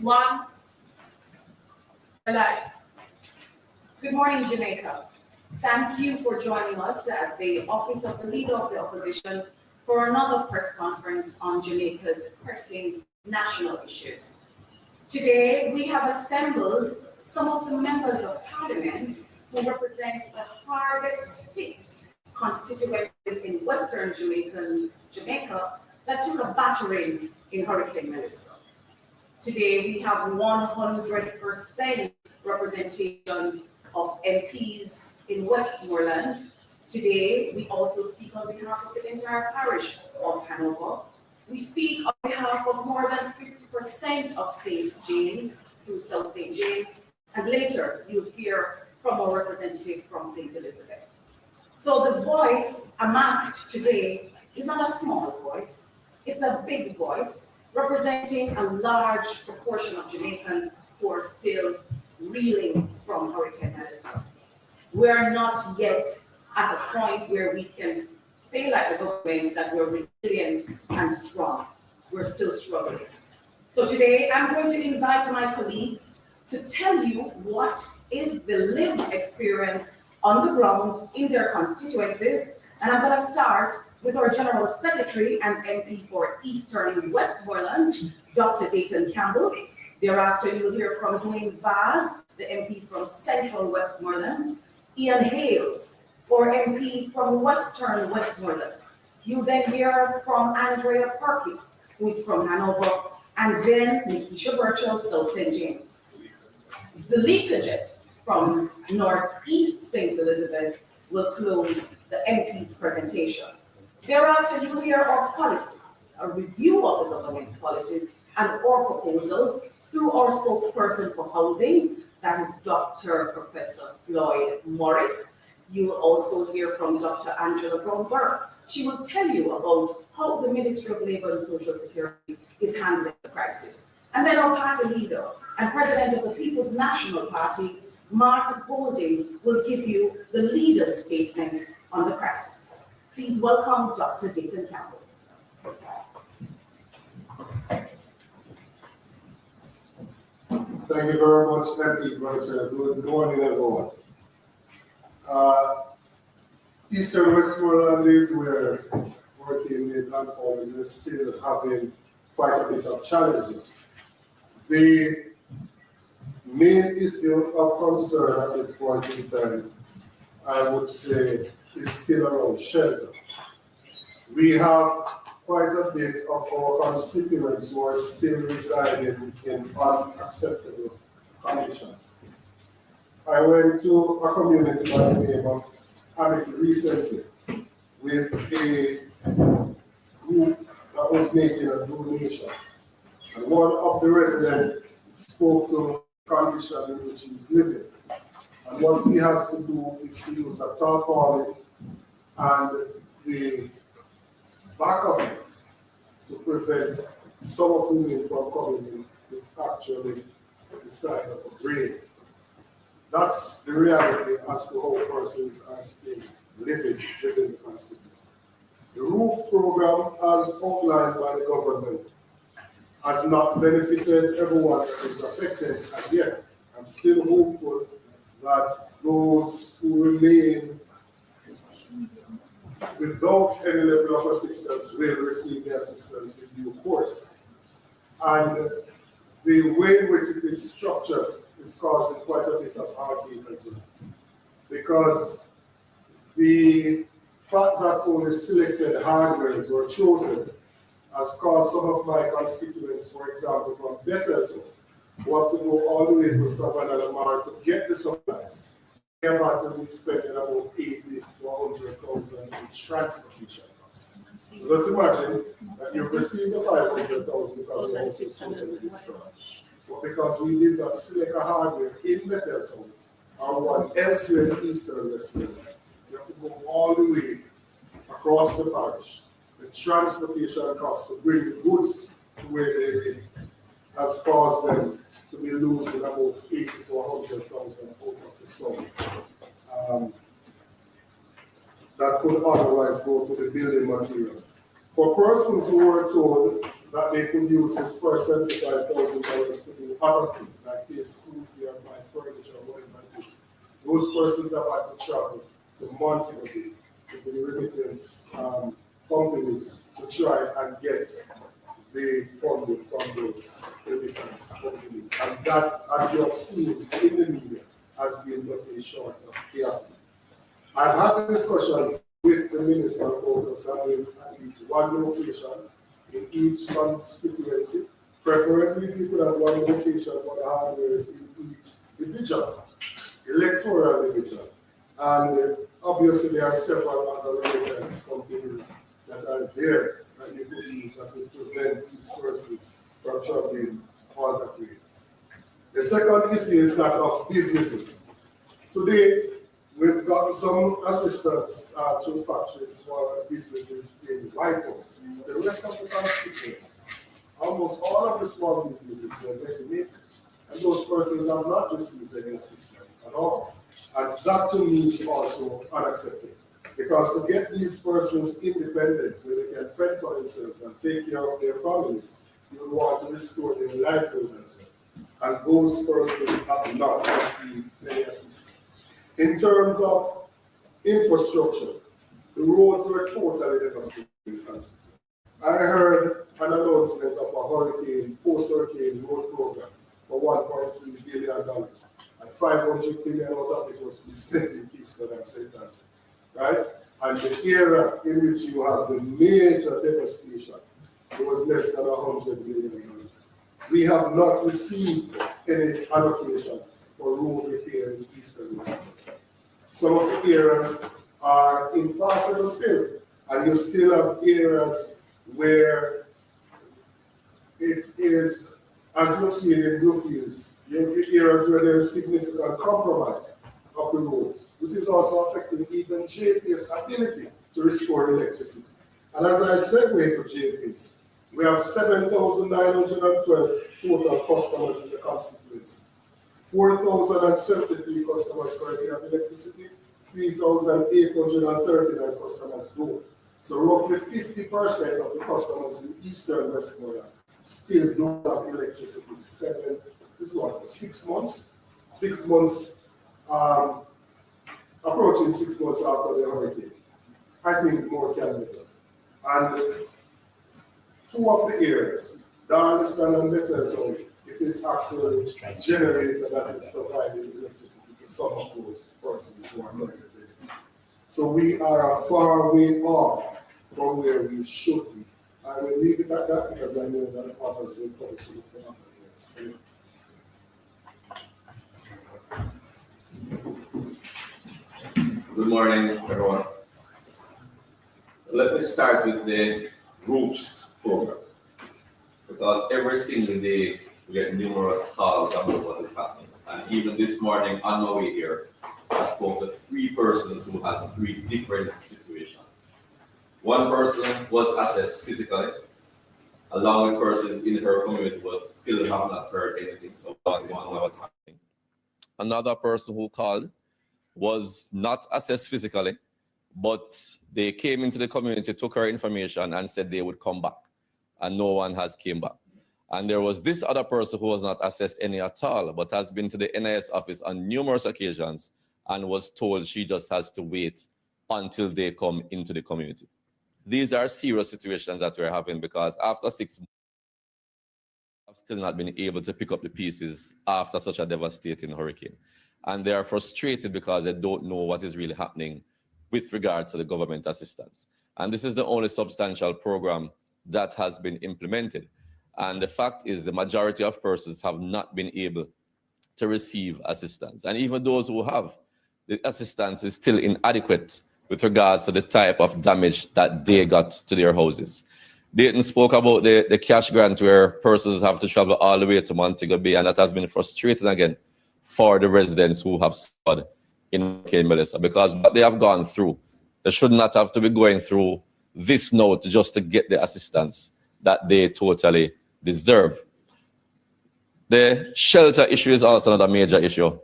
One, alive. Good morning, Jamaica. Thank you for joining us at the Office of the Leader of the Opposition for another press conference on Jamaica's pressing national issues. Today, we have assembled some of the members of Parliament who represent the hardest hit constituencies in Western Jamaica that took a battering in Hurricane Melissa. Today, we have 100% representation of MPs in Westmoreland. Today, we also speak on behalf of the entire parish of Hanover. We speak on behalf of more than 50% of St. James through South St. James, and later you'll hear from a representative from St. Elizabeth. So the voice amassed today is not a small voice, it's a big voice, representing a large proportion of Jamaicans who are still reeling from Hurricane Melissa. We're not yet at a point where we can say like the government that we're resilient and strong. We're still struggling. So today I'm going to invite my colleagues to tell you what is the lived experience on the ground in their constituencies. And I'm going to start with our General Secretary and MP for Eastern Westmoreland, Dr. Dayton Campbell. Thereafter, you'll hear from Dwayne Vaz, the MP from Central Westmoreland, Ian Hales, or MP from Western Westmoreland. You then hear from Andrea Perkis, who is from Hanover, and then Nikisha Burchell, South St. James. The leakages from Northeast St. Elizabeth will close the MP's presentation. Thereafter, you'll hear our policies, a review of the government's policies and our proposals through our spokesperson for housing, that is Dr. Professor Floyd Morris. You will also hear from Dr. Angela Brown-Burke. She will tell you about how the Ministry of Labour and Social Security is handling the crisis. And then our party leader and president of the People's National Party, Mark Golding, will give you the leader's statement on the crisis. Please welcome Dr. Dayton Campbell. Thank you very much, MP Burchell. Good morning, everyone. Eastern Westmoreland is where working in landform is still having quite a bit of challenges. The main issue of concern at this point in time, I would say, is still around shelter. We have quite a bit of our constituents who are still residing in unacceptable conditions. I went to a community by the name of Amity recently with a group that was making a donation. And one of the residents spoke to the condition in which he's living. And what he has to do is to use a tarpaulin, and the back of it to prevent some of the wind from coming in is actually the side of a grave. That's the reality as to how persons are still living within the constituency. The roof program, as outlined by the government, has not benefited everyone that is affected as yet. I'm still hopeful that those who remain without any level of assistance will receive the assistance in due course. And the way in which it is structured is causing quite a bit of heartache as well. Because the fact that only selected hardwares were chosen has caused some of my constituents, for example, from Betterton, who have to go all the way to Savannah Lamar to get the supplies. They have had to be spending about 80 to 100,000 in transportation costs. So let's imagine that you've received the 500,000 because you also spent in this store. But because we did not select a hardware in Betterton or one elsewhere in Eastern Westmoreland, you have to go all the way across the parish. The transportation cost to bring the goods to where they live has caused them to be losing about 80 to 100,000 out of the sum. That could otherwise go to the building material. For persons who were told that they could use this first $75,000 to do other things, like pay school fee and buy furniture or whatever it is. Those persons have had to travel to Montego Bay, to the remittance companies to try and get the funding from those remittance companies. And that, as you have seen in the media, has been nothing short of chaotic. I've had discussions with the Minister about us having at least one location in each constituency, preferably if you could have one location for the hardwares in each division, electoral division. And obviously there are several other remittance companies that are there that you could use that will prevent these persons from traveling all that way. The second issue is that of businesses. To date, we've got some assistance through factories for businesses in White House. The rest of the constituents, almost all of the small businesses were decimated, and those persons have not received any assistance at all. And that to me is also unacceptable, because to get these persons independent, where they can fend for themselves and take care of their families, you would want to restore their livelihood as well. And those persons have not received any assistance. In terms of infrastructure, the roads were totally devastated. I heard an announcement of a hurricane, post-hurricane road program for $1.3 billion, and $500 million out of it was to be spent in Kingston and St. Andrew, right? And the era in which you have the major devastation, it was less than $100 million. We have not received any allocation for road repair in Eastern West. Some of the areas are impassable still, and you still have areas where it is, as you've seen in Bluefields, areas where there is significant compromise of the roads, which is also affecting even JP's ability to restore electricity. And as I segue to JP's, we have 7,912 total customers in the constituency. 4,073 customers currently have electricity, 3,839 customers don't. So roughly 50% of the customers in Eastern Westmoreland still don't have electricity. 6 months? 6 months, approaching 6 months after the hurricane. I think more can be done. And two of the areas, Darliston and Betterton, it is actually a generator that is providing electricity to some of those persons who are not in the. So we are a far way off from where we should be. I will leave it at that because I know that others will come to the other areas. Good morning, everyone. Let me start with the roofs program, because every single day we get numerous calls about what is happening. And even this morning on my way here, I spoke to 3 persons who had 3 different situations. One person was assessed physically, along with persons in her community but still have not heard anything. So what's happening. Another person who called was not assessed physically, but they came into the community, took her information and said they would come back, and no one has came back. And there was this other person who was not assessed any at all, but has been to the NIS office on numerous occasions and was told she just has to wait until they come into the community. These are serious situations that we're having, because after 6 months, I've still not been able to pick up the pieces after such a devastating hurricane. And they are frustrated because they don't know what is really happening with regard to the government assistance. And this is the only substantial program that has been implemented. And the fact is the majority of persons have not been able to receive assistance. And even those who have, the assistance is still inadequate with regards to the type of damage that they got to their houses. Dayton spoke about the cash grant where persons have to travel all the way to Montego Bay, and that has been frustrating again for the residents who have suffered in Hurricane Melissa, because what they have gone through, they should not have to be going through this note just to get the assistance that they totally deserve. The shelter issue is also another major issue,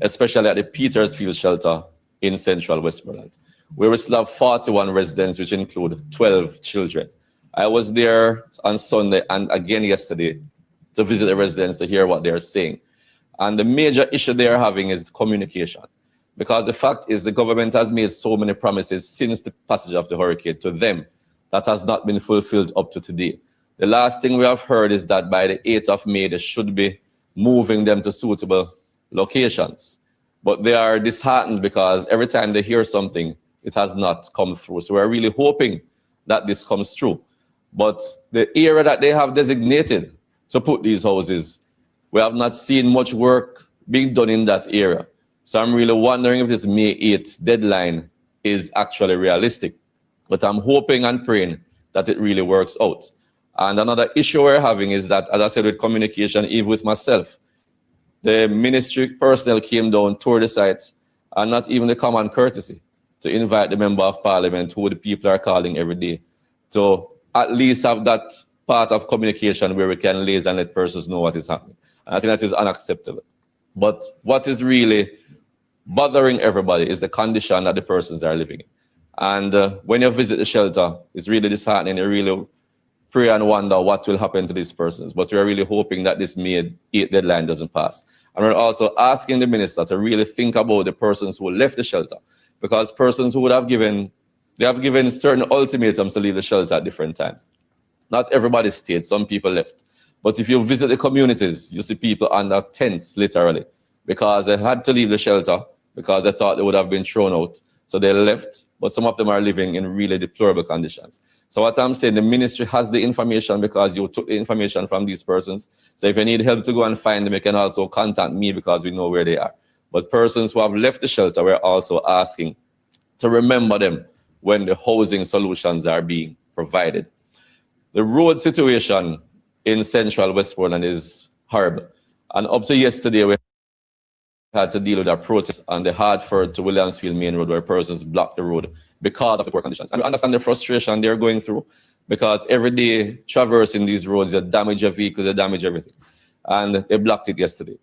especially at the Petersfield shelter in central Westmoreland, where we still have 41 residents, which include 12 children. I was there on Sunday and again yesterday to visit the residents to hear what they're saying. And the major issue they're having is communication. Because the fact is the government has made so many promises since the passage of the hurricane to them that has not been fulfilled up to today. The last thing we have heard is that by the 8th of May, they should be moving them to suitable locations. But they are disheartened because every time they hear something, it has not come through. So we're really hoping that this comes through. But the area that they have designated to put these houses, we have not seen much work being done in that area. So I'm really wondering if this May 8th deadline is actually realistic. But I'm hoping and praying that it really works out. And another issue we're having is that, as I said, with communication, even with myself, the ministry personnel came down, toured the sites, and not even the common courtesy to invite the member of parliament, who the people are calling every day, to at least have that part of communication where we can liaise and let persons know what is happening. And I think that is unacceptable. But what is really bothering everybody is the condition that the persons are living in. And when you visit the shelter, it's really disheartening. You really pray and wonder what will happen to these persons. But we're really hoping that this May 8th deadline doesn't pass. And we're also asking the minister to really think about the persons who left the shelter, because persons who would have given, they have given certain ultimatums to leave the shelter at different times. Not everybody stayed, some people left. But if you visit the communities, you see people under tents, literally, because they had to leave the shelter because they thought they would have been thrown out. So they left, but some of them are living in really deplorable conditions. So what I'm saying, the ministry has the information because you took the information from these persons. So if you need help to go and find them, you can also contact me because we know where they are. But persons who have left the shelter, we're also asking to remember them when the housing solutions are being provided. The road situation in central Westmoreland is horrible. And up to yesterday, we had to deal with a protest on the Hartford to Williamsfield main road where persons blocked the road because of the poor conditions. And we understand the frustration they're going through because every day traversing these roads, they damage your vehicles, they damage everything. And they blocked it yesterday.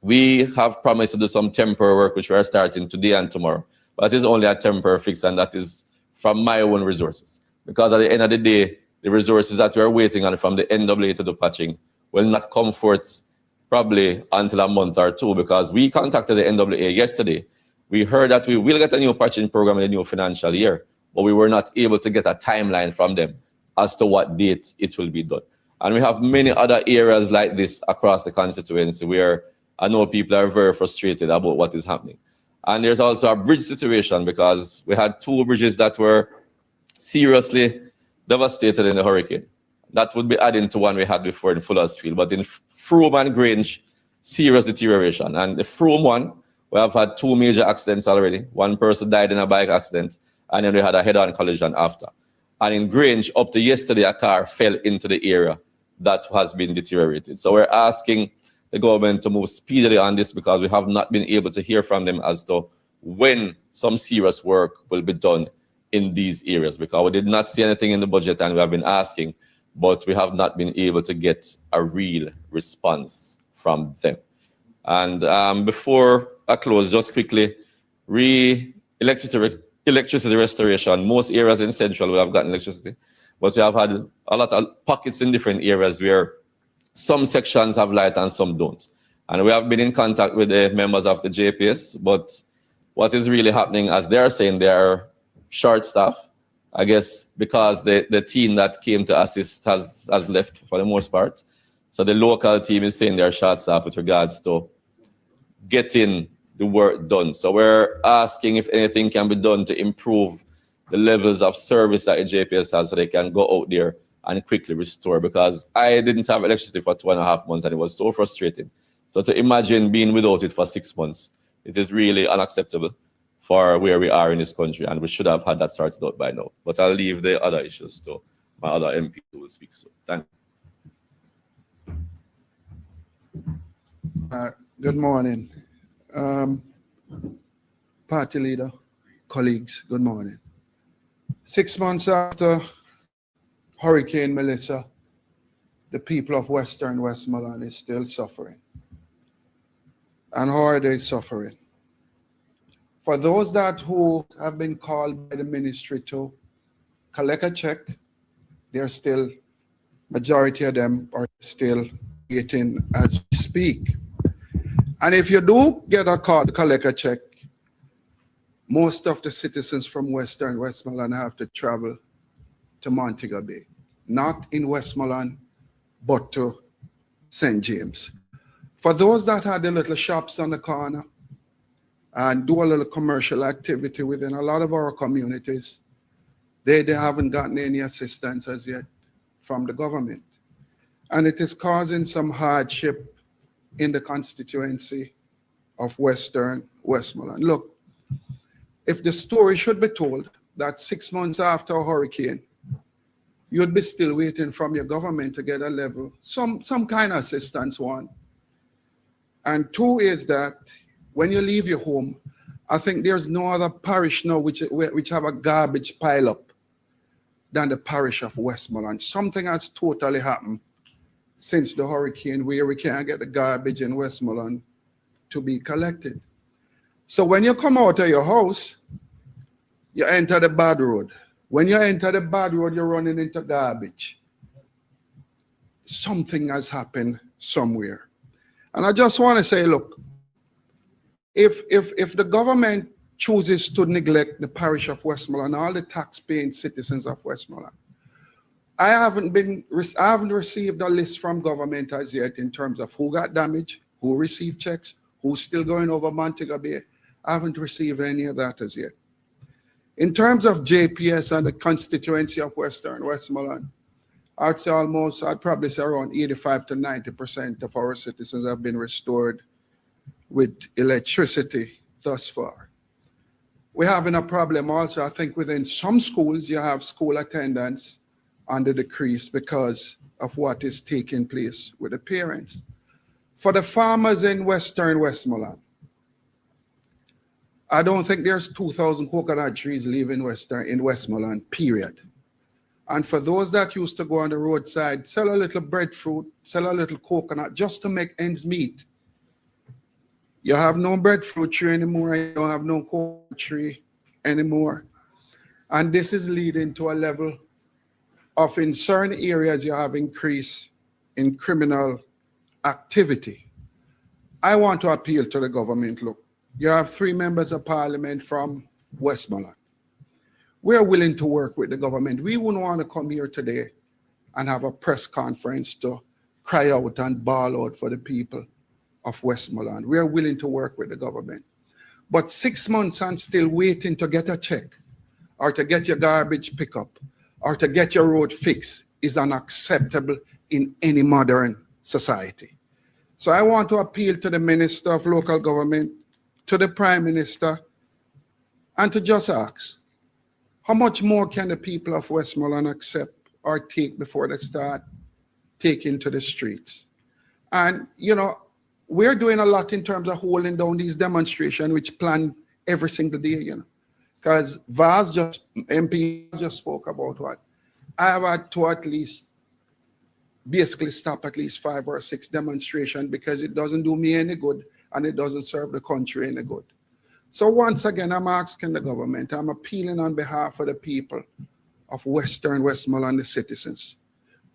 We have promised to do some temporary work, which we are starting today and tomorrow. But it is only a temporary fix, and that is from my own resources. Because at the end of the day, the resources that we are waiting on from the NWA to do patching will not come forth probably until a month or two, because we contacted the NWA yesterday. We heard that we will get a new patching program in the new financial year, but we were not able to get a timeline from them as to what date it will be done. And we have many other areas like this across the constituency where I know people are very frustrated about what is happening. And there's also a bridge situation because we had two bridges that were seriously devastated in the hurricane. That would be adding to one we had before in Fullersfield. But in Frome and Grange, serious deterioration. And the Frome one, we have had two major accidents already. One person died in a bike accident, and then we had a head-on collision after. And in Grange, up to yesterday, a car fell into the area that has been deteriorated. So we're asking the government to move speedily on this because we have not been able to hear from them as to when some serious work will be done in these areas, because we did not see anything in the budget and we have been asking, but we have not been able to get a real response from them. And before I close, just quickly, electricity restoration. Most areas in Central will have gotten electricity, but we have had a lot of pockets in different areas where some sections have light and some don't. And we have been in contact with the members of the JPS, but what is really happening, as they are saying, they are short staff, I guess, because the team that came to assist has left for the most part. So the local team is saying they're short staff with regards to getting the work done. So we're asking if anything can be done to improve the levels of service that the JPS has so they can go out there and quickly restore, because I didn't have electricity for 2.5 months and it was so frustrating. So to imagine being without it for 6 months, it is really unacceptable for where we are in this country, and we should have had that sorted out by now. But I'll leave the other issues to my other MP who will speak soon. Thank you. Good morning. Party leader, colleagues, good morning. 6 months after Hurricane Melissa, the people of Western Westmoreland is still suffering. And how are they suffering? For those who have been called by the ministry to collect a check They're still, majority of them are still waiting as we speak. And if you do get a call to collect a check, most of the citizens from Western Westmoreland have to travel to Montego Bay, not in Westmoreland, but to St. James. For those that had the little shops on the corner and do a little commercial activity within a lot of our communities, they haven't gotten any assistance as yet from the government. And it is causing some hardship in the constituency of Western Westmoreland. Look, if the story should be told that 6 months after a hurricane, you'd be still waiting from your government to get a level, some kind of assistance, one. And two is that when you leave your home, I think there's no other parish now which have a garbage pile up than the parish of Westmoreland. Something has totally happened since the hurricane where we can't get the garbage in Westmoreland to be collected. So when you come out of your house, you enter the bad road. When you enter the bad road, you're running into garbage. Something has happened somewhere. And I just want to say, look, if the government chooses to neglect the parish of Westmoreland, all the tax-paying citizens of Westmoreland, I haven't received a list from government as yet in terms of who got damaged, who received checks, who's still going over Montego Bay. I haven't received any of that as yet. In terms of JPS and the constituency of Western Westmoreland, I'd probably say around 85 to 90% of our citizens have been restored with electricity thus far. We're having a problem also, I think within some schools, you have school attendance on the decrease because of what is taking place with the parents. For the farmers in Western Westmoreland, I don't think there's 2,000 coconut trees leaving in Westmoreland, period. And for those that used to go on the roadside, sell a little breadfruit, sell a little coconut just to make ends meet. You have no breadfruit tree anymore, you don't have no coconut tree anymore. And this is leading to a level of, in certain areas, you have increase in criminal activity. I want to appeal to the government, look, you have 3 members of parliament from Westmoreland. We're willing to work with the government. We wouldn't want to come here today and have a press conference to cry out and bawl out for the people of Westmoreland. We're willing to work with the government. But 6 months and still waiting to get a check or to get your garbage pickup or to get your road fixed is unacceptable in any modern society. So I want to appeal to the Minister of Local Government, to the Prime Minister, and to just ask, how much more can the people of Westmoreland accept or take before they start taking to the streets? And, you know, we're doing a lot in terms of holding down these demonstrations, which plan every single day, you know, because MP just spoke about what? I have had to at least basically stop at least 5 or 6 demonstrations because it doesn't do me any good and it doesn't serve the country any good. So once again, I'm asking the government, I'm appealing on behalf of the people of Western Westmoreland, the citizens.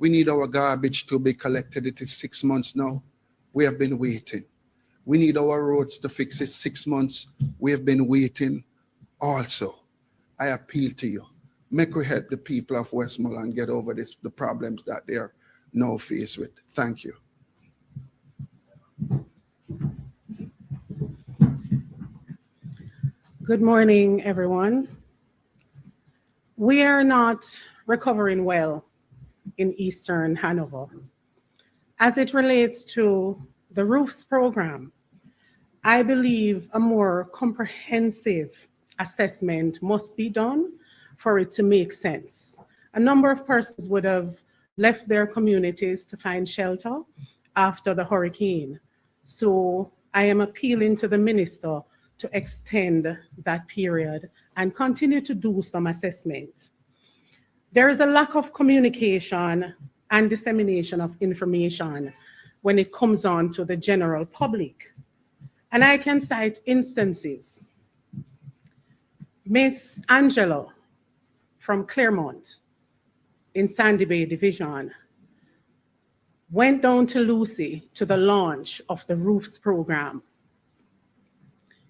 We need our garbage to be collected. It is 6 months now. We have been waiting. We need our roads to fix it 6 months. We have been waiting also. I appeal to you. Make we help the people of Westmoreland get over the problems that they are now faced with. Thank you. Good morning, everyone. We are not recovering well in Eastern Hanover. As it relates to the roofs program, I believe a more comprehensive assessment must be done for it to make sense. A number of persons would have left their communities to find shelter after the hurricane. So I am appealing to the minister to extend that period and continue to do some assessment. There is a lack of communication and dissemination of information when it comes on to the general public. And I can cite instances. Miss Angela from Claremont in Sandy Bay Division went down to Lucy to the launch of the Roofs program.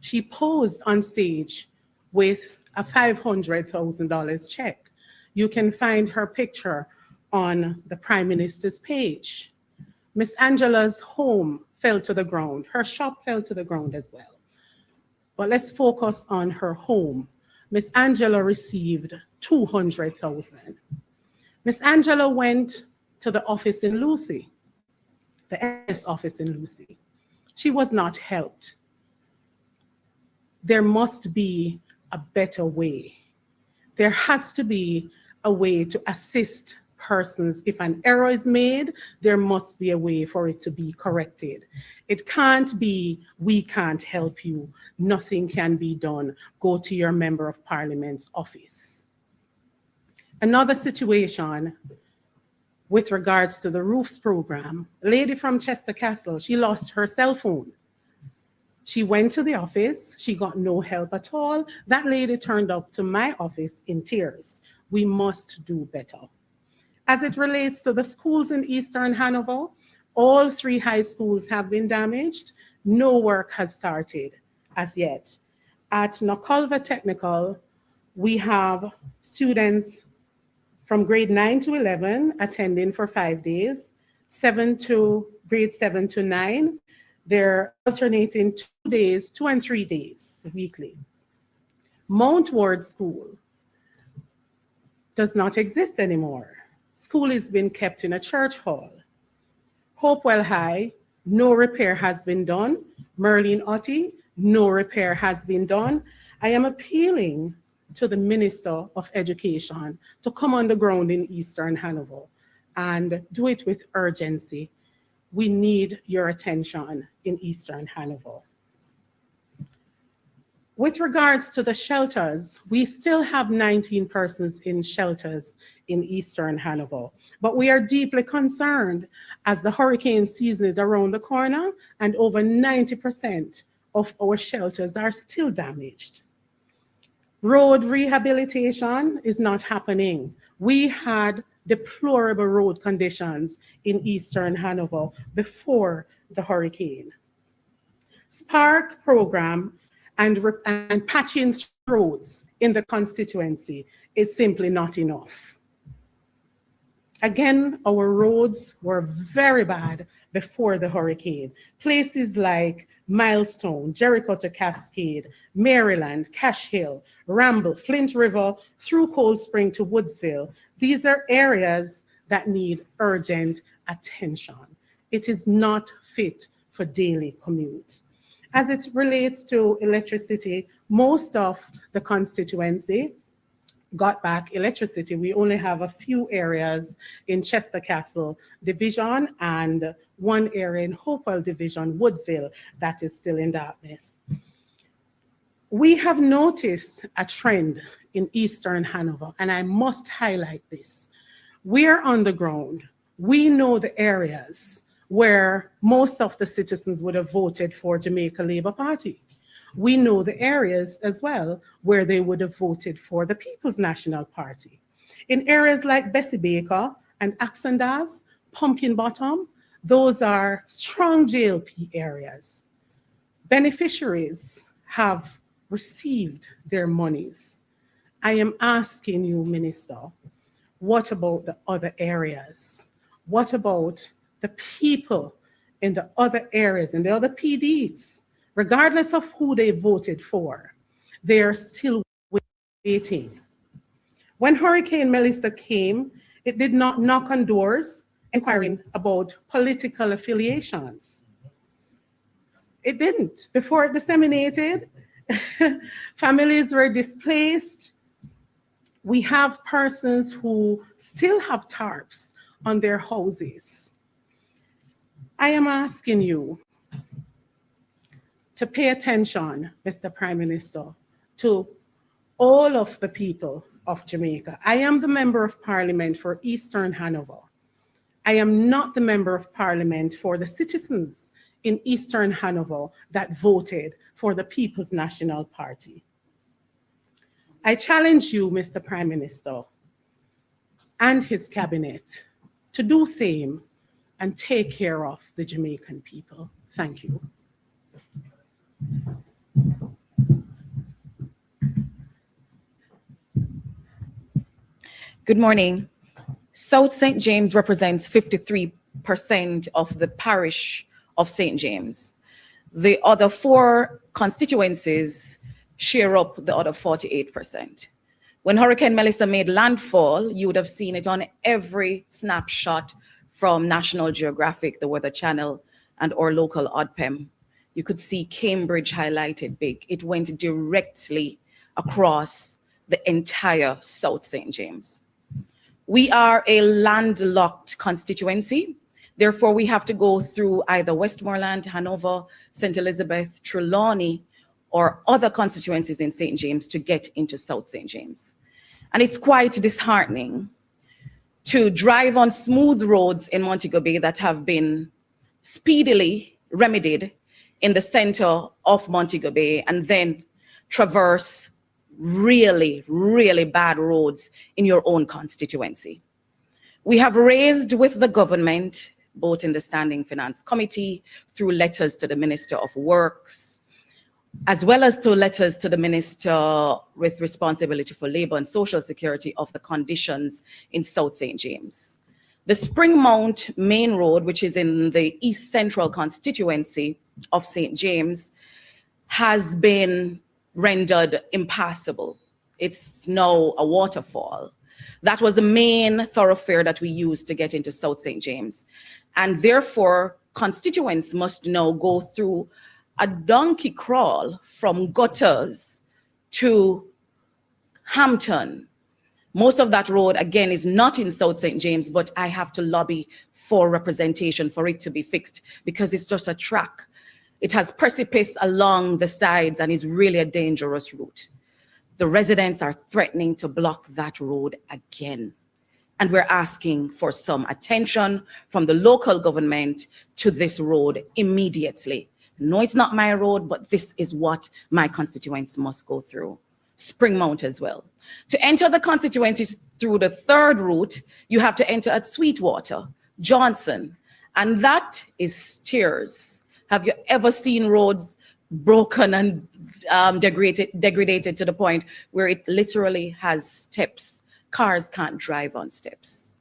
She posed on stage with a $500,000 check. You can find her picture on the Prime Minister's page. Miss Angela's home fell to the ground. Her shop fell to the ground as well. But let's focus on her home. Miss Angela received $200,000. Miss Angela went to the office in Lucy, the MS office in Lucy. She was not helped. There must be a better way. There has to be a way to assist persons. If an error is made, there must be a way for it to be corrected. It can't be, we can't help you, nothing can be done, go to your member of parliament's office. Another situation with regards to the roofs program, a lady from Chester Castle, she lost her cell phone. She went to the office, she got no help at all. That lady turned up to my office in tears. We must do better. As it relates to the schools in Eastern Hanover, all 3 high schools have been damaged. No work has started as yet. At Noculva Technical, we have students from grade 9 to 11 attending for 5 days, grade 7 to 9. They're alternating 2 days, 2 and 3 days weekly. Mount Ward School does not exist anymore. School is being kept in a church hall. Hopewell High, no repair has been done. Merlin Otti, no repair has been done. I am appealing to the Minister of Education to come on the ground in Eastern Hanover and do it with urgency. We need your attention in Eastern Hanover. With regards to the shelters, we still have 19 persons in shelters in Eastern Hanover, but we are deeply concerned as the hurricane season is around the corner and over 90% of our shelters are still damaged. Road rehabilitation is not happening. We had deplorable road conditions in Eastern Hanover before the hurricane. Spark program and patching roads in the constituency is simply not enough. Again, our roads were very bad before the hurricane. Places like Milestone, Jericho to Cascade, Maryland, Cash Hill, Ramble, Flint River, through Cold Spring to Woodsville. These are areas that need urgent attention. It is not fit for daily commute. As it relates to electricity, most of the constituency got back electricity. We only have a few areas in Chester Castle Division and 1 area in Hopewell Division, Woodsville, that is still in darkness. We have noticed a trend in Eastern Hanover, and I must highlight this. We are on the ground. We know the areas where most of the citizens would have voted for Jamaica Labour Party. We know the areas as well where they would have voted for the People's National Party. In areas like Bessie Baker and Axandas, Pumpkin Bottom, those are strong JLP areas. Beneficiaries have received their monies. I am asking you, Minister, what about the other areas? What about the people in the other areas, in the other PDs? Regardless of who they voted for, they are still waiting. When Hurricane Melissa came, it did not knock on doors inquiring about political affiliations. It didn't. Before it disseminated, families were displaced. We have persons who still have tarps on their houses. I am asking you to pay attention, Mr. Prime Minister, to all of the people of Jamaica. I am the Member of Parliament for Eastern Hanover. I am not the Member of Parliament for the citizens in Eastern Hanover that voted for the People's National Party. I challenge you, Mr. Prime Minister, and his cabinet to do same and take care of the Jamaican people. Thank you. Good morning. South St. James represents 53% of the parish of St. James. The other 4 constituencies share up the other 48%. When Hurricane Melissa made landfall, you would have seen it on every snapshot from National Geographic, the Weather Channel, and our local ODPEM. You could see Cambridge highlighted big. It went directly across the entire South St. James. We are a landlocked constituency. Therefore, we have to go through either Westmoreland, Hanover, St. Elizabeth, Trelawney, or other constituencies in St. James to get into South St. James. And it's quite disheartening to drive on smooth roads in Montego Bay that have been speedily remedied in the center of Montego Bay and then traverse really, really bad roads in your own constituency. We have raised with the government, both in the Standing Finance Committee, through letters to the Minister of Works, as well as to letters to the Minister with responsibility for Labor and Social Security of the conditions in South St. James. The Springmount Main Road, which is in the East Central constituency of St. James, has been rendered impassable. It's now a waterfall. That was the main thoroughfare that we used to get into South St. James. And therefore, constituents must now go through a donkey crawl from gutters to Hampton. Most of that road, again, is not in South St. James, but I have to lobby for representation for it to be fixed because it's just a track. It has precipice along the sides and is really a dangerous route. The residents are threatening to block that road again. And we're asking for some attention from the local government to this road immediately. No, it's not my road, but this is what my constituents must go through. Springmount as well. To enter the constituency through the third route, you have to enter at Sweetwater, Johnson, and that is stairs. Have you ever seen roads broken and degraded to the point where it literally has steps? Cars can't drive on steps.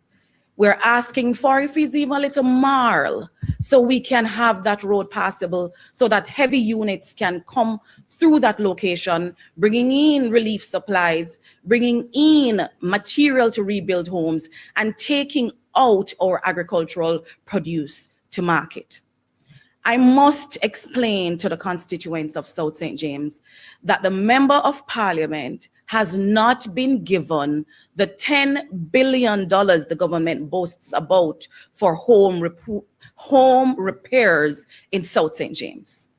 We're asking for, if it's even a little marl, so we can have that road passable so that heavy units can come through that location, bringing in relief supplies, bringing in material to rebuild homes, and taking out our agricultural produce to market. I must explain to the constituents of South St. James that the Member of Parliament has not been given the $10 billion the government boasts about for home repairs in South St. James.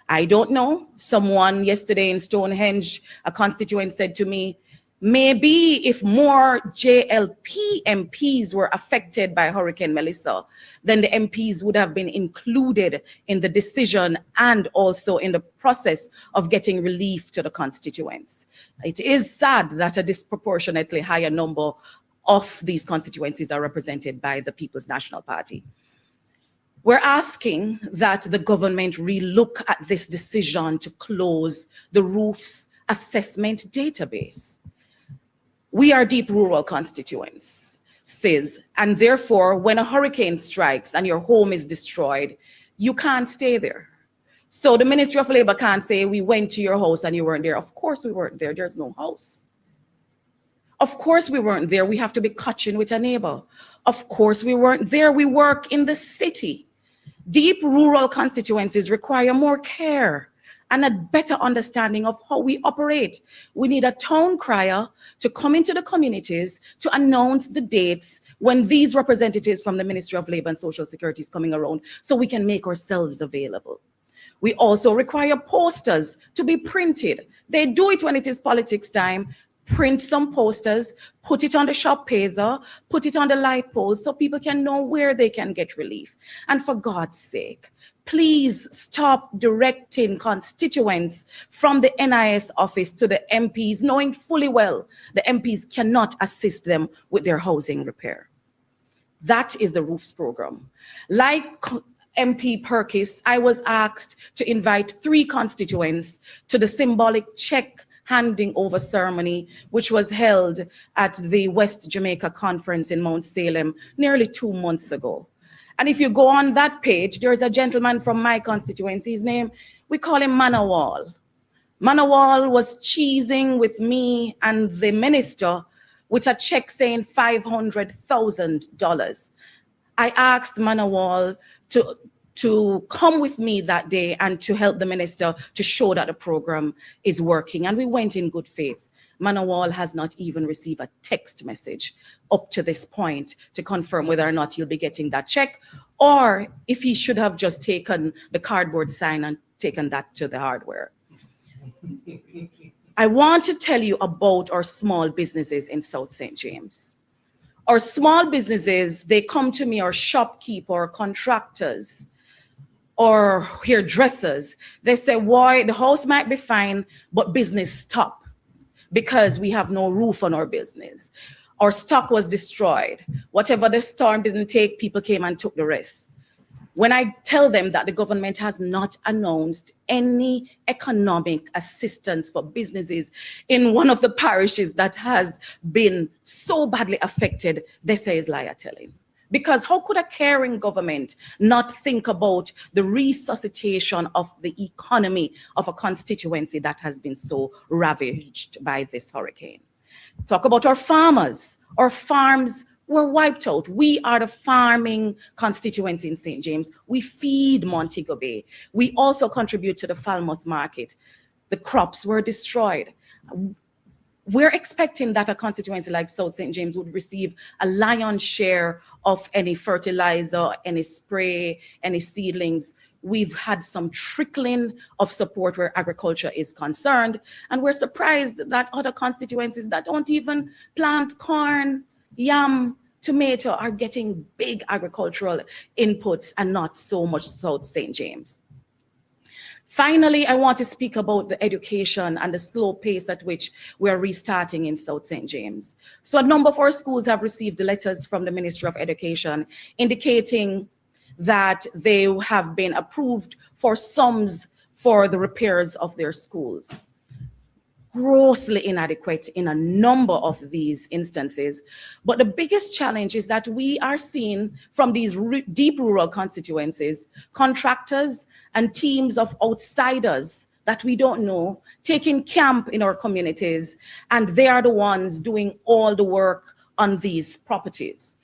I don't know. Someone yesterday in Stonehenge, a constituent, said to me, maybe if more JLP MPs were affected by Hurricane Melissa, then the MPs would have been included in the decision and also in the process of getting relief to the constituents. It is sad that a disproportionately higher number of these constituencies are represented by the People's National Party. We're asking that the government relook at this decision to close the roofs assessment database. We are deep rural constituents, and therefore, when a hurricane strikes and your home is destroyed, you can't stay there. So the Ministry of Labor can't say, we went to your house and you weren't there. Of course we weren't there, there's no house. Of course we weren't there, we have to be catching with a neighbor. Of course we weren't there, we work in the city. Deep rural constituencies require more care and a better understanding of how we operate. We need a town crier to come into the communities to announce the dates when these representatives from the Ministry of Labor and Social Security is coming around so we can make ourselves available. We also require posters to be printed. They do it when it is politics time. print some posters, put it on the shop pazer, put it on the light poles so people can know where they can get relief. And for God's sake, please stop directing constituents from the NIS office to the MPs, knowing fully well the MPs cannot assist them with their housing repair. That is the roofs program. Like MP Perkis, I was asked to invite 3 constituents to the symbolic check handing over ceremony, which was held at the West Jamaica Conference in Mount Salem nearly 2 months ago. And if you go on that page, there's a gentleman from my constituency, his name, we call him Manawal. Manawal was cheesing with me and the minister with a check saying $500,000. I asked Manawal to come with me that day and to help the minister to show that the program is working. And we went in good faith. Manawal has not even received a text message up to this point to confirm whether or not he'll be getting that check, or if he should have just taken the cardboard sign and taken that to the hardware. I want to tell you about our small businesses in South St. James. Our small businesses, they come to me, our shopkeeper, or contractors, or hairdressers. They say, why, the house might be fine, but business stop because we have no roof on our business. Our stock was destroyed. Whatever the storm didn't take, people came and took the rest. When I tell them that the government has not announced any economic assistance for businesses in one of the parishes that has been so badly affected, they say it's liar telling. Because how could a caring government not think about the resuscitation of the economy of a constituency that has been so ravaged by this hurricane? Talk about our farmers. Our farms were wiped out. We are the farming constituency in St. James. We feed Montego Bay. We also contribute to the Falmouth market. The crops were destroyed. We're expecting that a constituency like South St. James would receive a lion's share of any fertilizer, any spray, any seedlings. We've had some trickling of support where agriculture is concerned. And we're surprised that other constituencies that don't even plant corn, yam, tomato are getting big agricultural inputs and not so much South St. James. Finally, I want to speak about the education and the slow pace at which we're restarting in South St. James. So a number of our schools have received letters from the Ministry of Education indicating that they have been approved for sums for the repairs of their schools. Grossly inadequate in a number of these instances. But the biggest challenge is that we are seeing from these deep rural constituencies, contractors and teams of outsiders that we don't know, taking camp in our communities, and they are the ones doing all the work on these properties.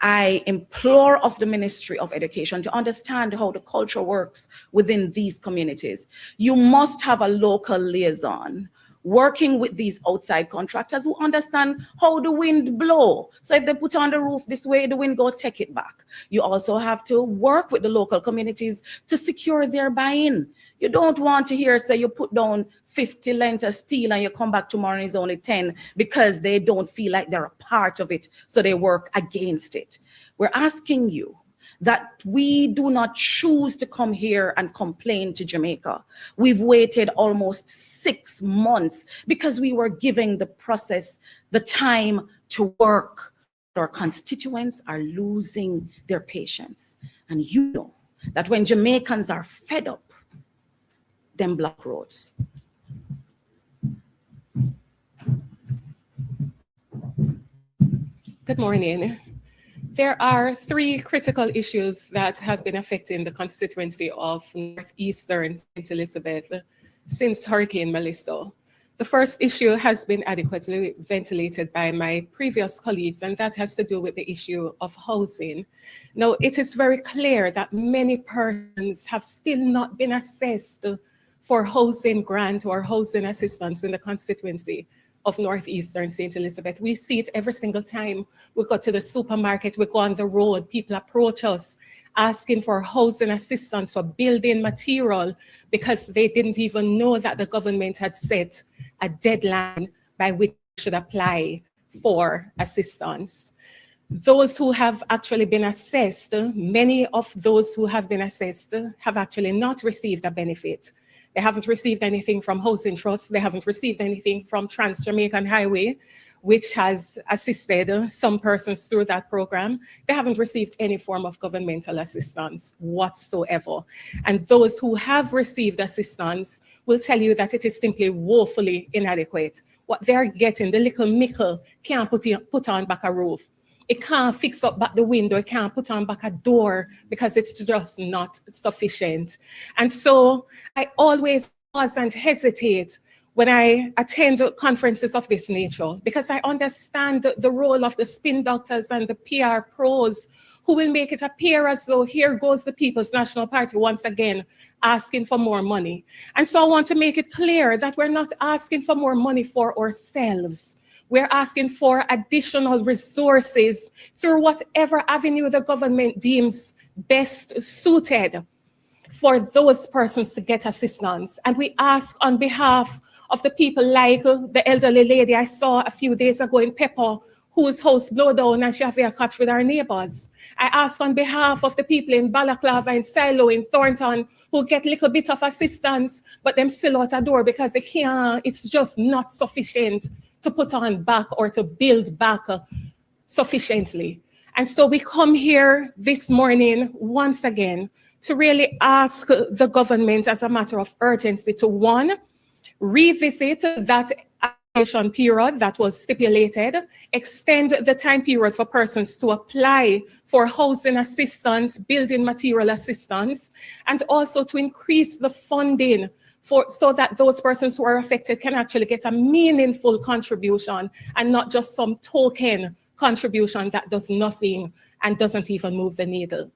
I implore of the Ministry of Education to understand how the culture works within these communities. You must have a local liaison working with these outside contractors who understand how the wind blow. So if they put on the roof this way, the wind go take it back. You also have to work with the local communities to secure their buy-in. You don't want to hear, say you put down 50 length of steel and you come back tomorrow and it's only 10 because they don't feel like they're a part of it. So they work against it. We're asking you that we do not choose to come here and complain to Jamaica. We've waited almost 6 months because we were giving the process the time to work. Our constituents are losing their patience. And you know that when Jamaicans are fed up, them block roads. Good morning. There are 3 critical issues that have been affecting the constituency of Northeastern St. Elizabeth since Hurricane Melissa. The first issue has been adequately ventilated by my previous colleagues, and that has to do with the issue of housing. Now, it is very clear that many persons have still not been assessed for housing grant or housing assistance in the constituency of Northeastern St. Elizabeth. We see it every single time we go to the supermarket, we go on the road, people approach us asking for housing assistance or building material because they didn't even know that the government had set a deadline by which they should apply for assistance. Those who have actually been assessed, many of those who have been assessed have actually not received a benefit. They haven't received anything from Housing Trust. They haven't received anything from Trans-Jamaican Highway, which has assisted some persons through that program. They haven't received any form of governmental assistance whatsoever. And those who have received assistance will tell you that it is simply woefully inadequate. What they're getting, the little mickle, can't put on back a roof. It can't fix up back the window. It can't put on back a door because it's just not sufficient. And so I always pause and hesitate when I attend conferences of this nature, because I understand the role of the spin doctors and the PR pros who will make it appear as though here goes the People's National Party once again asking for more money. And so I want to make it clear that we're not asking for more money for ourselves. We're asking for additional resources through whatever avenue the government deems best suited for those persons to get assistance. And we ask on behalf of the people like the elderly lady I saw a few days ago in Pepper, whose house blew down and she have a catch with her neighbors. I ask on behalf of the people in Balaclava, in Silo, in Thornton, who get a little bit of assistance, but them still out a door because they can't, it's just not sufficient to put on back or to build back sufficiently. And so we come here this morning once again to really ask the government as a matter of urgency to, one, revisit that application period that was stipulated, extend the time period for persons to apply for housing assistance, building material assistance, and also to increase the funding so that those persons who are affected can actually get a meaningful contribution and not just some token contribution that does nothing and doesn't even move the needle.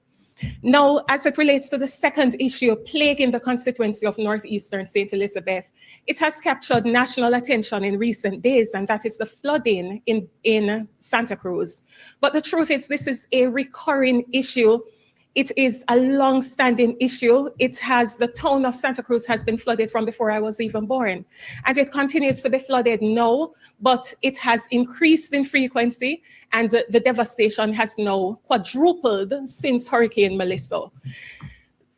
Now, as it relates to the second issue plaguing the constituency of Northeastern St. Elizabeth, it has captured national attention in recent days, and that is the flooding in Santa Cruz. But the truth is, this is a recurring issue. It is a long-standing issue. The town of Santa Cruz has been flooded from before I was even born. And it continues to be flooded now, but it has increased in frequency and the devastation has now quadrupled since Hurricane Melissa.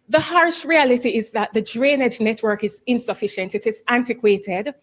The harsh reality is that the drainage network is insufficient. It is antiquated.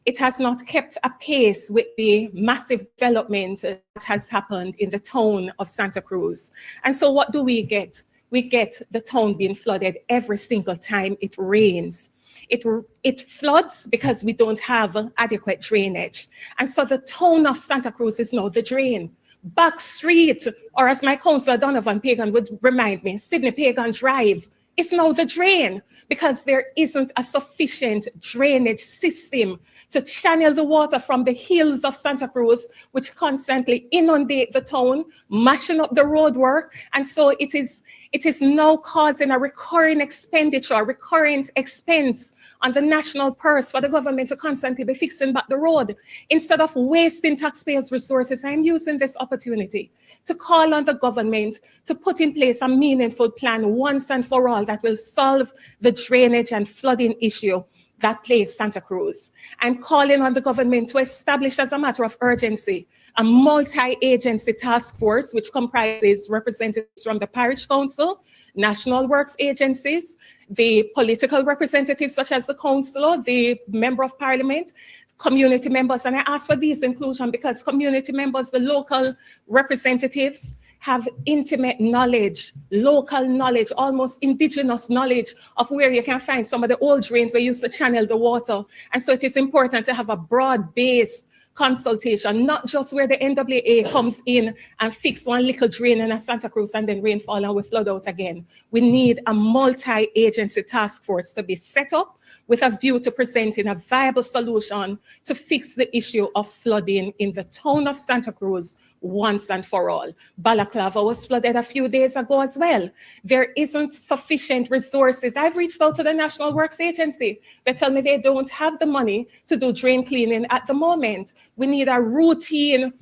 It has not kept a pace with the massive development that has happened in the town of Santa Cruz. And so what do we get? We get the town being flooded every single time it rains. It floods because we don't have adequate drainage. And so the town of Santa Cruz is now the drain. Back Street, or as my councillor Donovan Pagan would remind me, Sydney Pagan Drive, is now the drain because there isn't a sufficient drainage system to channel the water from the hills of Santa Cruz, which constantly inundate the town, mashing up the roadwork. And so it is now causing a recurring expenditure, recurrent expense on the national purse for the government to constantly be fixing back the road. Instead of wasting taxpayers' resources, I'm using this opportunity to call on the government to put in place a meaningful plan once and for all that will solve the drainage and flooding issue that plagues Santa Cruz. I'm calling on the government to establish as a matter of urgency a multi-agency task force which comprises representatives from the parish council, national works agencies, the political representatives such as the councillor, the member of parliament, community members. And I ask for these inclusion because community members, the local representatives, have intimate knowledge, local knowledge, almost indigenous knowledge of where you can find some of the old drains where you used to channel the water. And so it is important to have a broad-based consultation, not just where the NWA comes in and fix one little drain in a Santa Cruz and then rainfall and we flood out again. We need a multi-agency task force to be set up with a view to presenting a viable solution to fix the issue of flooding in the town of Santa Cruz once and for all. Balaclava was flooded a few days ago as well. There isn't sufficient resources. I've reached out to the National Works Agency. They tell me they don't have the money to do drain cleaning at the moment. We need a routine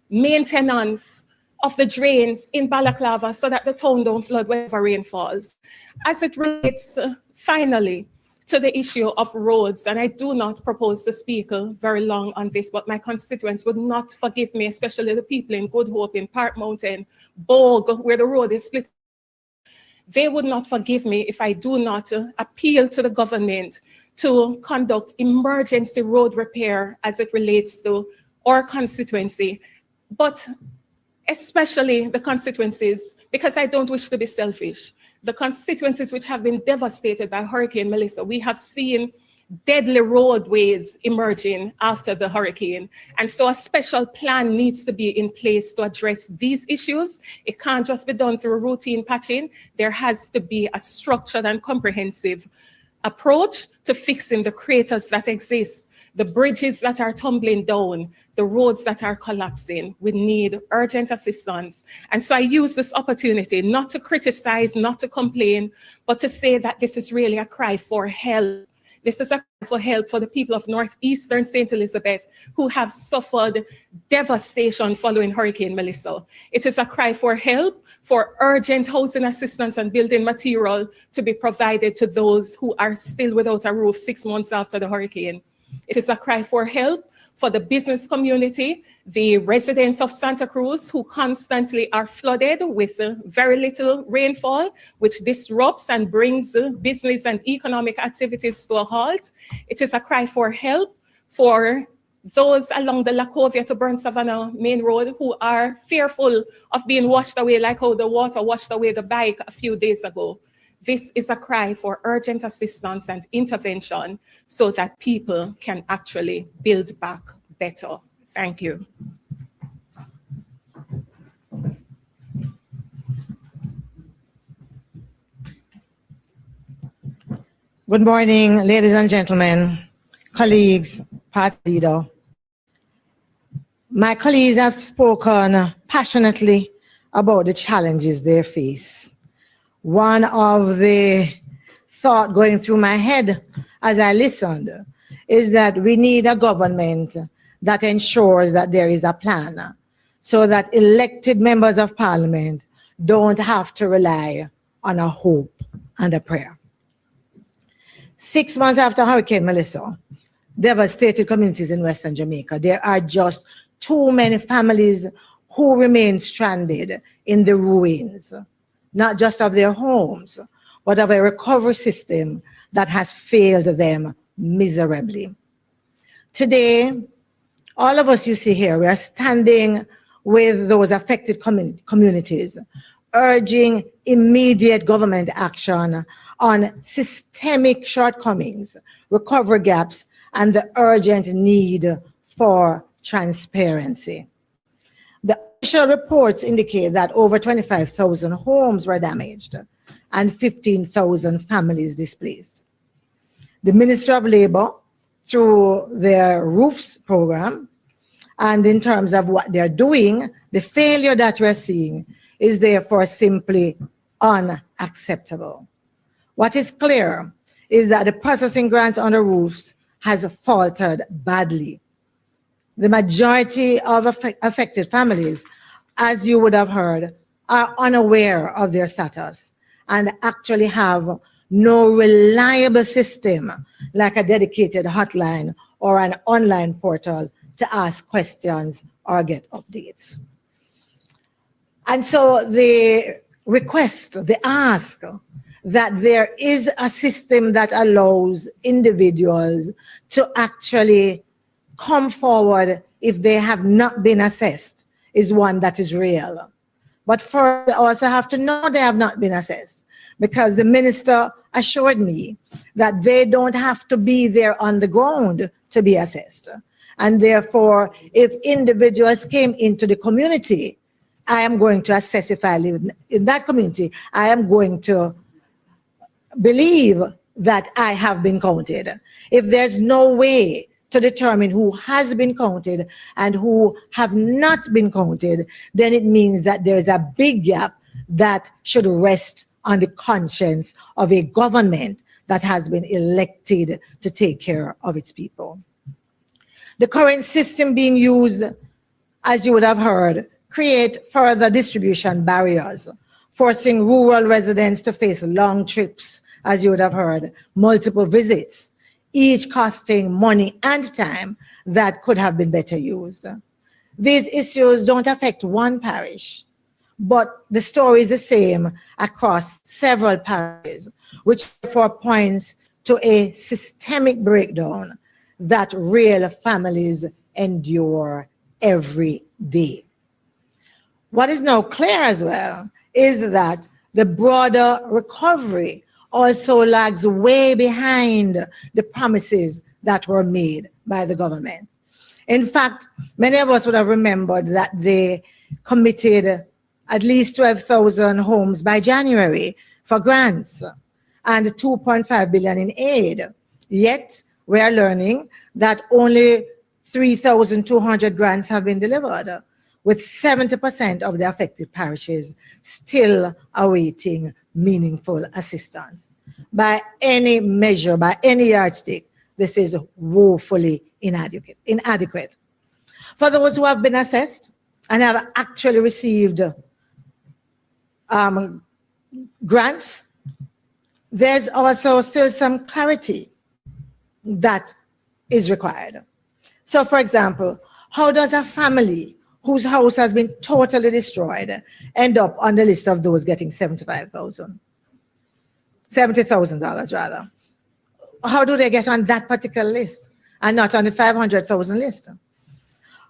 maintenance of the drains in Balaclava so that the town don't flood whenever rain falls. As it relates, finally, to the issue of roads, and I do not propose to speak very long on this, but my constituents would not forgive me, especially the people in Good Hope, in Park Mountain, Bogue, where the road is split. They would not forgive me if I do not appeal to the government to conduct emergency road repair as it relates to our constituency, but especially the constituencies, because I don't wish to be selfish, the constituencies which have been devastated by Hurricane Melissa. We have seen deadly roadways emerging after the hurricane. And so a special plan needs to be in place to address these issues. It can't just be done through routine patching. There has to be a structured and comprehensive approach to fixing the craters that exist, the bridges that are tumbling down, the roads that are collapsing. We need urgent assistance. And so I use this opportunity not to criticize, not to complain, but to say that this is really a cry for help. This is a cry for help for the people of northeastern St. Elizabeth who have suffered devastation following Hurricane Melissa. It is a cry for help, for urgent housing assistance and building material to be provided to those who are still without a roof 6 months after the hurricane. It is a cry for help for the business community, the residents of Santa Cruz who constantly are flooded with very little rainfall, which disrupts and brings business and economic activities to a halt. It is a cry for help for those along the Lacovia to Burn Savannah main road who are fearful of being washed away like how the water washed away the bike a few days ago. This is a cry for urgent assistance and intervention so that people can actually build back better. Thank you. Good morning, ladies and gentlemen, colleagues, party leader. My colleagues have spoken passionately about the challenges they face. One of the thoughts going through my head as I listened is that we need a government that ensures that there is a plan so that elected members of parliament don't have to rely on a hope and a prayer. 6 months after Hurricane Melissa devastated communities in Western Jamaica, there are just too many families who remain stranded in the ruins, not just of their homes, but of a recovery system that has failed them miserably. Today, all of us you see here, we are standing with those affected communities, urging immediate government action on systemic shortcomings, recovery gaps, and the urgent need for transparency. The official reports indicate that over 25,000 homes were damaged and 15,000 families displaced. The Ministry of Labor, through their roofs program, and in terms of what they're doing, the failure that we're seeing is therefore simply unacceptable. What is clear is that the processing grants on the roofs has faltered badly. The majority of affected families, as you would have heard, are unaware of their status and actually have no reliable system like a dedicated hotline or an online portal to ask questions or get updates. And so the request, the ask that there is a system that allows individuals to actually come forward if they have not been assessed is one that is real. But first, they also have to know they have not been assessed, because the minister assured me that they don't have to be there on the ground to be assessed. And therefore, if individuals came into the community, I am going to assess if I live in that community. I am going to believe that I have been counted. If there's no way to determine who has been counted and who have not been counted, then it means that there's a big gap that should rest on the conscience of a government that has been elected to take care of its people. The current system being used, as you would have heard, create further distribution barriers, forcing rural residents to face long trips as you would have heard, multiple visits, each costing money and time that could have been better used. These issues don't affect one parish, but the story is the same across several parishes, which therefore points to a systemic breakdown that real families endure every day. What is now clear as well is that the broader recovery also lags way behind the promises that were made by the government. In fact, many of us would have remembered that they committed at least 12,000 homes by January for grants and 2.5 billion in aid. Yet, we are learning that only 3,200 grants have been delivered, with 70% of the affected parishes still awaiting meaningful assistance. By any measure, by any yardstick, this is woefully inadequate. For those who have been assessed and have actually received grants, there's also still some clarity that is required. So, for example, how does a family whose house has been totally destroyed end up on the list of those getting $70,000 rather? How do they get on that particular list and not on the 500,000 list?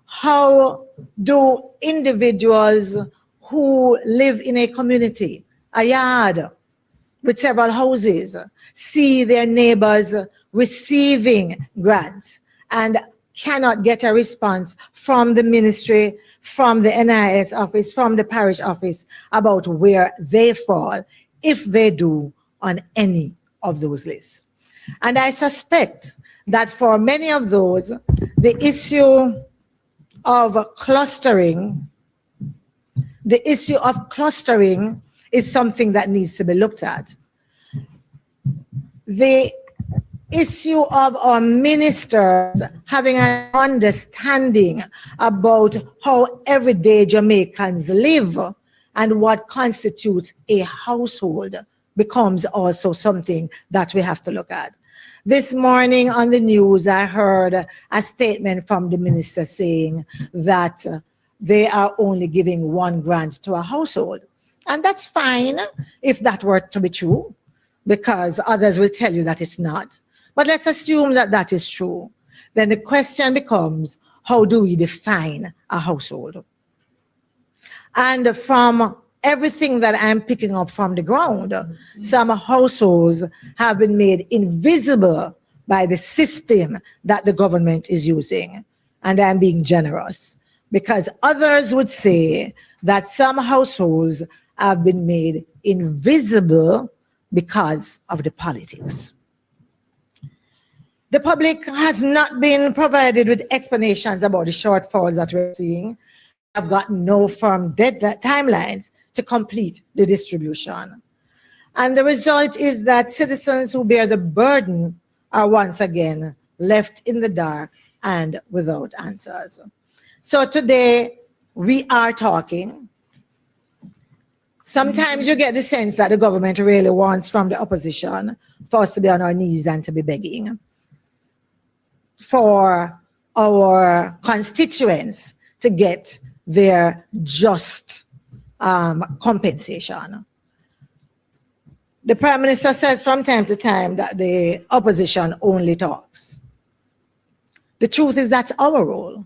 How do individuals who live in a community, a yard with several houses, see their neighbors receiving grants and cannot get a response from the ministry, from the NIS office, from the parish office about where they fall, if they do, on any of those lists? And I suspect that for many of those, the issue of clustering is something that needs to be looked at. The issue of our ministers having an understanding about how everyday Jamaicans live and what constitutes a household becomes also something that we have to look at. This morning on the news, I heard a statement from the minister saying that they are only giving one grant to a household. And that's fine if that were to be true, because others will tell you that it's not. But let's assume that that is true. Then the question becomes, how do we define a household? And from everything that I'm picking up from the ground, some households have been made invisible by the system that the government is using. And I'm being generous, because others would say that some households have been made invisible because of the politics. The public has not been provided with explanations about the shortfalls that we're seeing. I've got no firm timelines to complete the distribution. And the result is that citizens who bear the burden are once again left in the dark and without answers. So today we are talking. Sometimes you get the sense that the government really wants from the opposition for us to be on our knees and to be begging for our constituents to get their just compensation. The Prime Minister says from time to time that the opposition only talks. The truth is that's our role,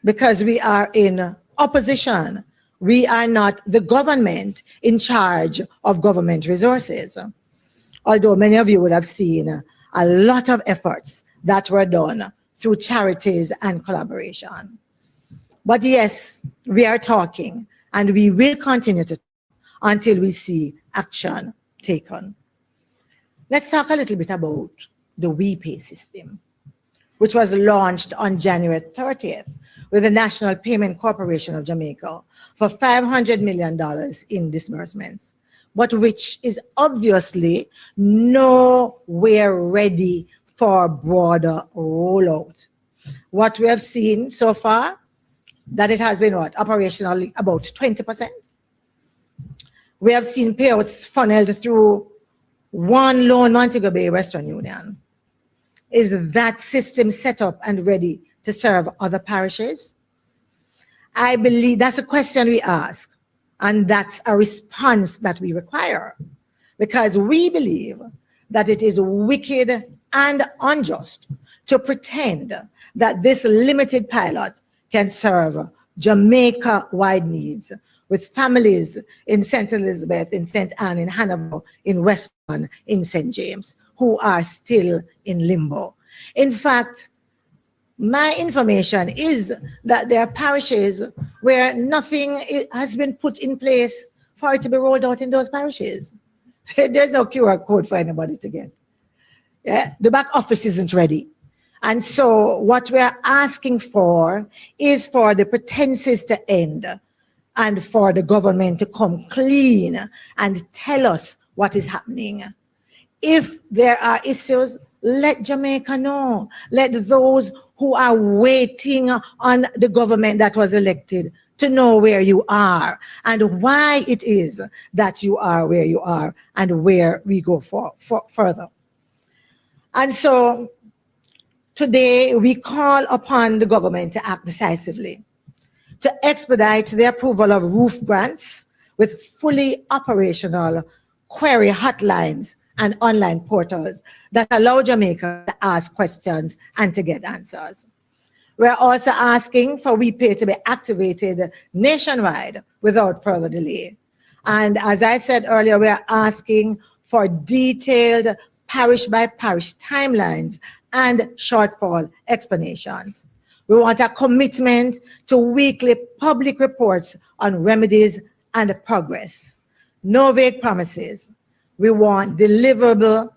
because we are in opposition. We are not the government in charge of government resources. Although many of you would have seen a lot of efforts that were done through charities and collaboration. But yes, we are talking, and we will continue to talk until we see action taken. Let's talk a little bit about the WePay system, which was launched on January 30th with the National Payment Corporation of Jamaica for $500 million in disbursements, but which is obviously nowhere ready for broader rollout. What we have seen so far, that it has been operationally about 20%. We have seen payouts funneled through one lone Montego Bay Restaurant Union? Is that system set up and ready to serve other parishes? I believe that's a question we ask, and that's a response that we require, because we believe that it is wicked and unjust to pretend that this limited pilot can serve Jamaica-wide needs with families in St. Elizabeth, in St. Anne, in Hanover, in Westmoreland, in St. James, who are still in limbo. In fact, my information is that there are parishes where nothing has been put in place for it to be rolled out in those parishes. There's no QR code for anybody to get. Yeah? The back office isn't ready. And so what we're asking for is for the pretenses to end and for the government to come clean and tell us what is happening. If there are issues, let Jamaica know. Let those who are waiting on the government that was elected to know where you are and why it is that you are where you are and where we go for further. And so today we call upon the government to act decisively, to expedite the approval of roof grants with fully operational query hotlines and online portals that allow Jamaica to ask questions and to get answers. We're also asking for WePay to be activated nationwide without further delay. And as I said earlier, we're asking for detailed parish by parish timelines and shortfall explanations. We want a commitment to weekly public reports on remedies and progress. No vague promises. We want deliverable,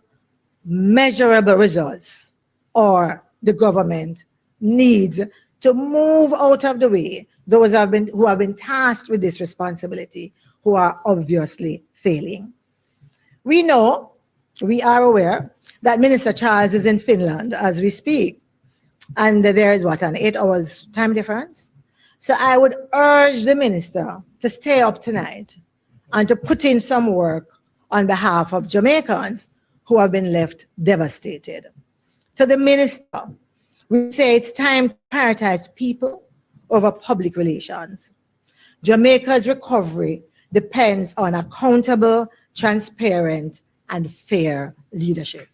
measurable results, or the government needs to move out of the way those who have been tasked with this responsibility, who are obviously failing. We know, we are aware that Minister Charles is in Finland as we speak, and there is what, an 8 hours time difference? So I would urge the minister to stay up tonight and to put in some work on behalf of Jamaicans who have been left devastated. To the minister, we say it's time to prioritize people over public relations. Jamaica's recovery depends on accountable, transparent, and fair leadership.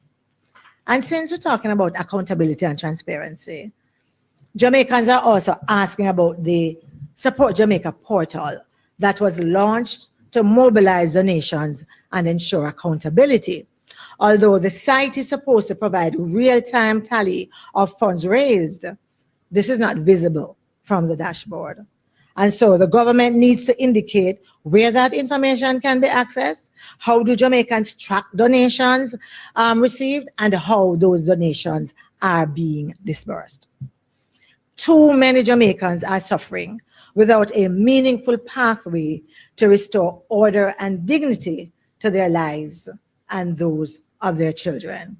And since we're talking about accountability and transparency, Jamaicans are also asking about the Support Jamaica portal that was launched to mobilize donations and ensure accountability. Although the site is supposed to provide real-time tally of funds raised, this is not visible from the dashboard. And so the government needs to indicate where that information can be accessed, how do Jamaicans track donations received, and how those donations are being disbursed. Too many Jamaicans are suffering without a meaningful pathway to restore order and dignity to their lives and those of their children.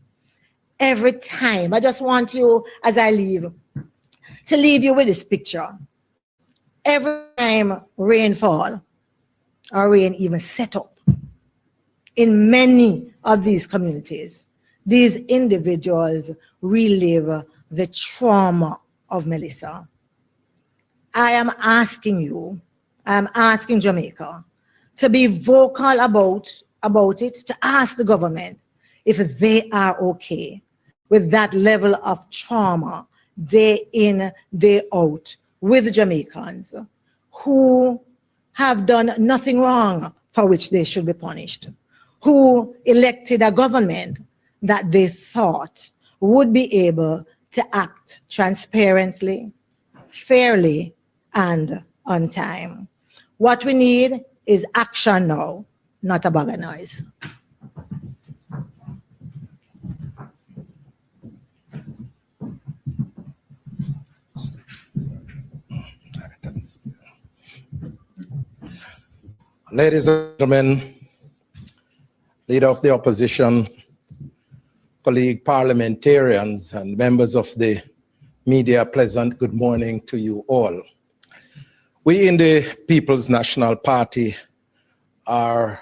Every time, I just want you, as I leave, to leave you with this picture. Every time rainfall or rain even set up in many of these communities, these individuals relive the trauma of Melissa. I am asking you, I am asking Jamaica to be vocal about it, to ask the government if they are okay with that level of trauma day in, day out with Jamaicans who have done nothing wrong for which they should be punished, who elected a government that they thought would be able to act transparently, fairly, and on time. What we need is action now, not a bag of noise. Ladies and gentlemen, leader of the opposition, colleague parliamentarians, and members of the media, pleasant good morning to you all. We in the People's National Party are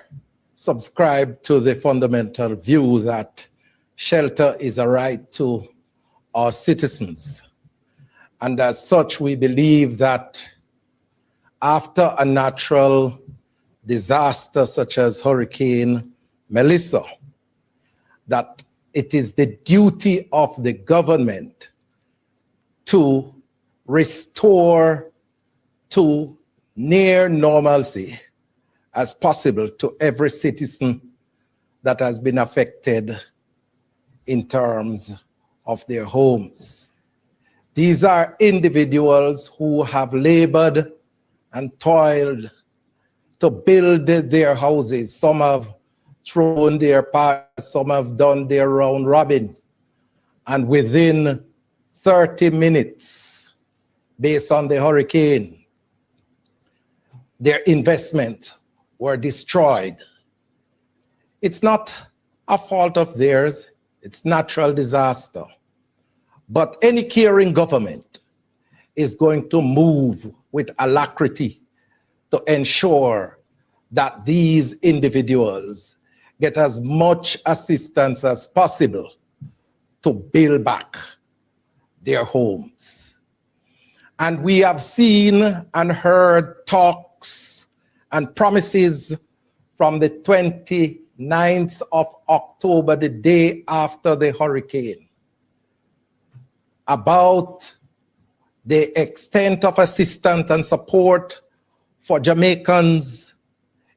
subscribe to the fundamental view that shelter is a right to our citizens. And as such, we believe that after a natural disaster such as Hurricane Melissa, that it is the duty of the government to restore to near normalcy as possible to every citizen that has been affected in terms of their homes. These are individuals who have labored and toiled to build their houses. Some have thrown their parts, some have done their round robin. And within 30 minutes, based on the hurricane, their investment were destroyed. It's not a fault of theirs, it's natural disaster. But any caring government is going to move with alacrity to ensure that these individuals get as much assistance as possible to build back their homes. And we have seen and heard talks and promises from the 29th of October, the day after the hurricane, about the extent of assistance and support for Jamaicans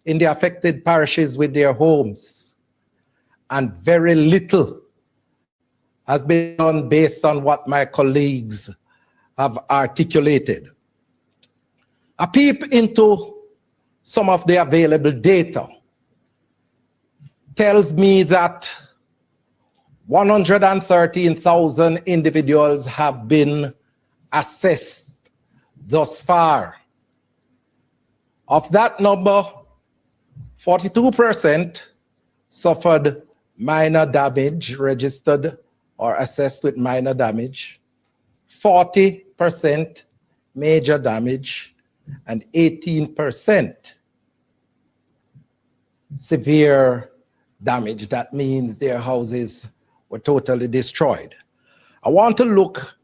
in the affected parishes with their homes. And very little has been done based on what my colleagues have articulated. A peep into some of the available data tells me that 113,000 individuals have been assessed thus far. Of that number, 42% suffered minor damage, registered or assessed with minor damage, 40% major damage, and 18% severe damage. That means their houses were totally destroyed. I want to look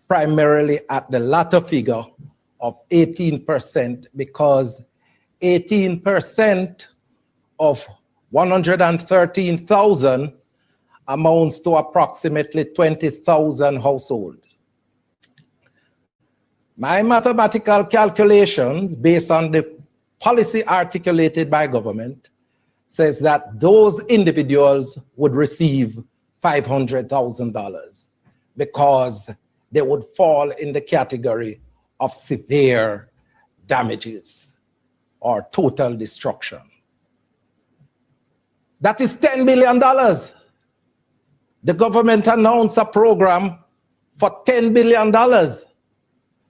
primarily at the latter figure of 18% because 18% of 113,000 amounts to approximately 20,000 households. My mathematical calculations based on the policy articulated by government says that those individuals would receive $500,000 because they would fall in the category of severe damages or total destruction. That is $10 billion. The government announced a program for $10 billion.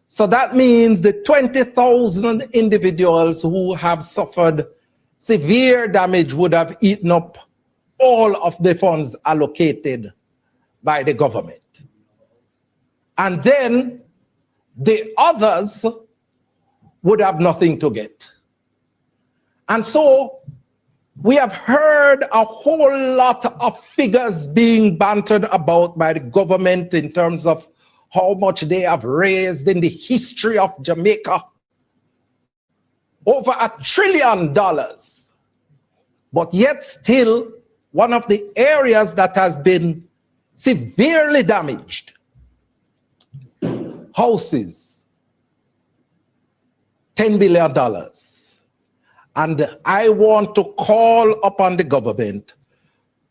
So that means the 20,000 individuals who have suffered severe damage would have eaten up all of the funds allocated by the government. And then the others would have nothing to get. And so we have heard a whole lot of figures being bantered about by the government in terms of how much they have raised in the history of Jamaica. Over $1 trillion. But yet still, one of the areas that has been severely damaged, houses, $10 billion. And I want to call upon the government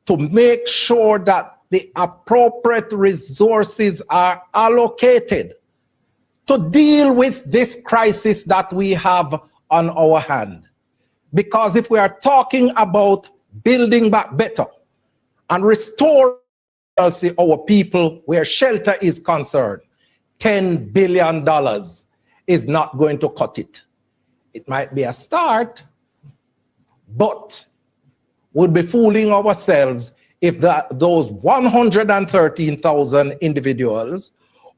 to make sure that the appropriate resources are allocated to deal with this crisis that we have on our hand. Because if we are talking about building back better and restore our people where shelter is concerned, $10 billion is not going to cut it. It might be a start, but we'll be fooling ourselves if those 113,000 individuals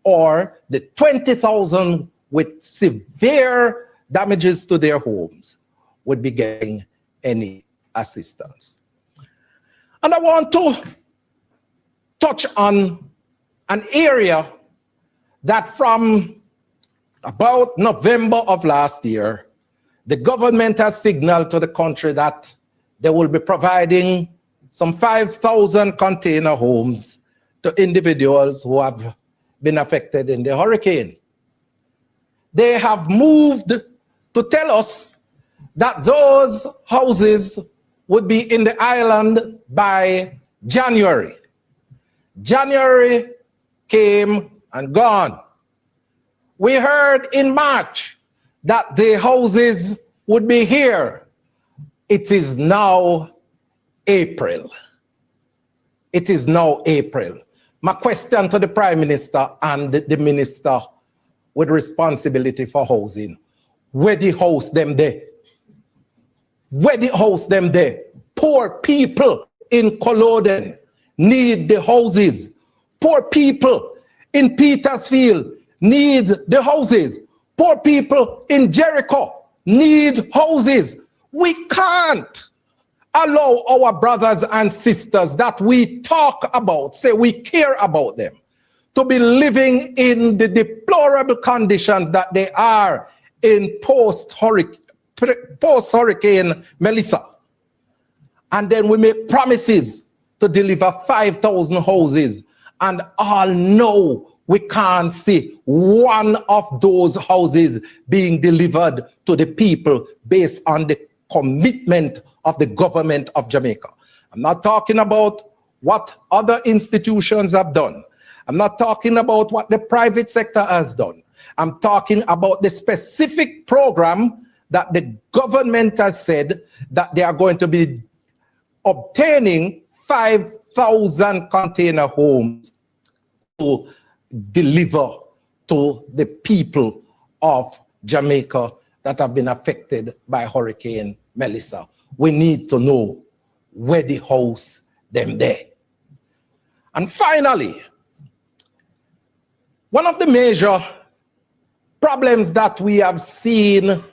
or the 20,000 with severe damages to their homes would be getting any assistance. And I want to touch on an area that from about November of last year, the government has signaled to the country that they will be providing some 5,000 container homes to individuals who have been affected in the hurricane. They have moved to tell us that those houses would be in the island by January. January came and gone. We heard in March that the houses would be here. It is now April. It is now April. My question to the Prime Minister and the Minister with responsibility for housing, where the house them there? Where the house them there? Poor people in Culloden need the houses. Poor people in Petersfield need the houses. Poor people in Jericho need houses. We can't allow our brothers and sisters that we talk about, say we care about them, to be living in the deplorable conditions that they are in post-Hurricane Melissa. And then we make promises to deliver 5,000 houses, and all know we can't see one of those houses being delivered to the people based on the commitment of the government of Jamaica. I'm not talking about what other institutions have done. I'm not talking about what the private sector has done. I'm talking about the specific program that the government has said that they are going to be obtaining 5,000 container homes to deliver to the people of Jamaica that have been affected by Hurricane Melissa. We need to know where the house them there. And finally, one of the major problems that we have seen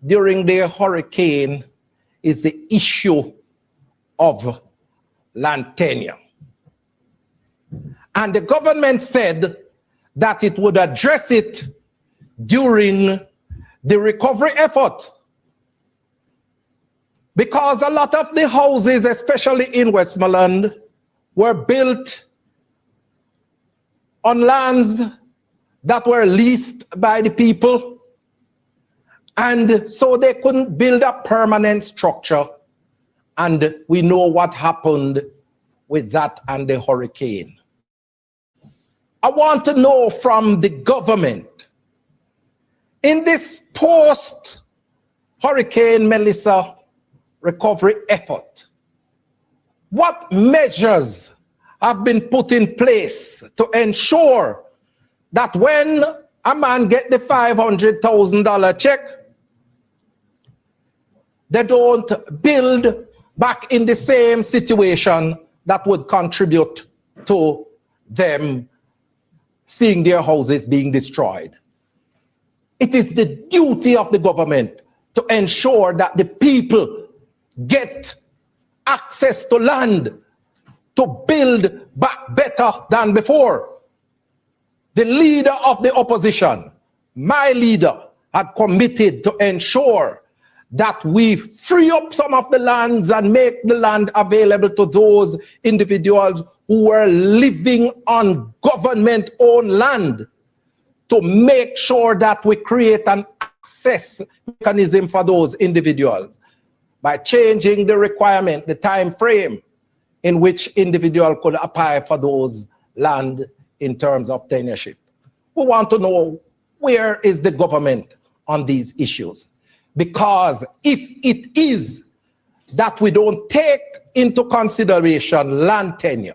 during the hurricane is the issue of land tenure. And the government said that it would address it during the recovery effort. Because a lot of the houses, especially in Westmoreland, were built on lands that were leased by the people. And so they couldn't build a permanent structure. And we know what happened with that and the hurricane. I want to know from the government, in this post-Hurricane Melissa recovery effort, what measures have been put in place to ensure that when a man get the $500,000 check, they don't build back in the same situation that would contribute to them seeing their houses being destroyed? It is the duty of the government to ensure that the people get access to land to build back better than before. The leader of the opposition, my leader, had committed to ensure that we free up some of the lands and make the land available to those individuals who were living on government-owned land, to make sure that we create an access mechanism for those individuals by changing the requirement, the time frame in which individual could apply for those land in terms of tenureship. We want to know, where is the government on these issues? Because if it is that we don't take into consideration land tenure,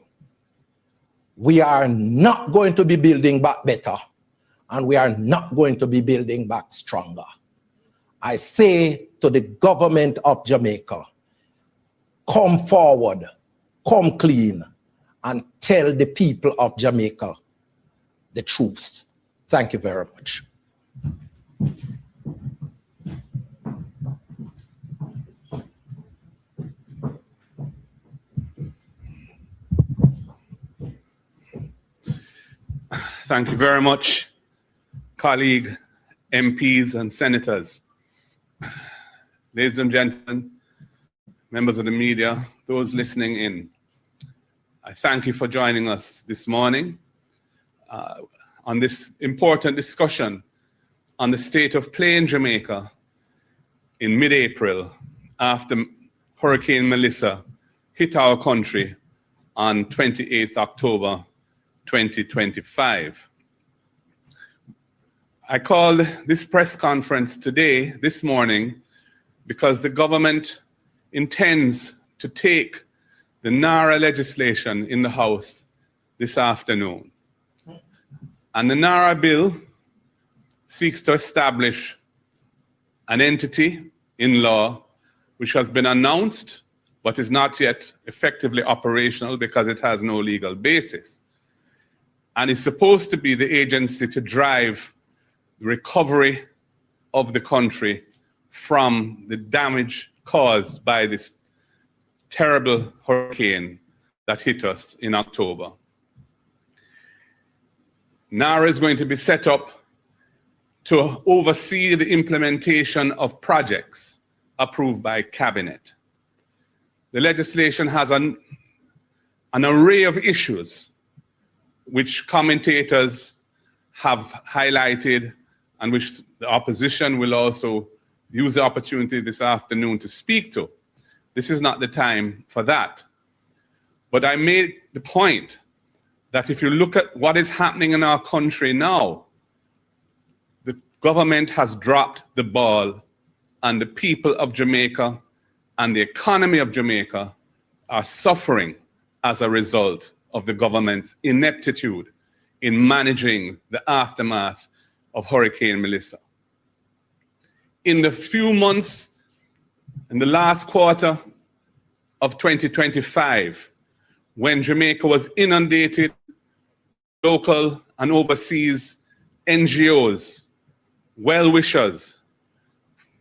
we are not going to be building back better, and we are not going to be building back stronger. I say to the government of Jamaica, come forward, come clean, and tell the people of Jamaica the truth. Thank you very much. Thank you very much, colleague MPs and senators. Ladies and gentlemen, members of the media, those listening in, I thank you for joining us this morning on this important discussion on the state of play in Jamaica in mid-April after Hurricane Melissa hit our country on 28th October 2025. I called this press conference today, this morning, because the government intends to take the NARA legislation in the House this afternoon. And the NARA bill seeks to establish an entity in law which has been announced but is not yet effectively operational because it has no legal basis, and is supposed to be the agency to drive the recovery of the country from the damage caused by this terrible hurricane that hit us in October. NARA is going to be set up to oversee the implementation of projects approved by Cabinet. The legislation has an array of issues which commentators have highlighted and which the opposition will also use the opportunity this afternoon to speak to. This is not the time for that. But I made the point that if you look at what is happening in our country now, the government has dropped the ball, and the people of Jamaica and the economy of Jamaica are suffering as a result of the government's ineptitude in managing the aftermath of Hurricane Melissa. In the few months, in the last quarter of 2025, when Jamaica was inundated, local and overseas NGOs, well-wishers,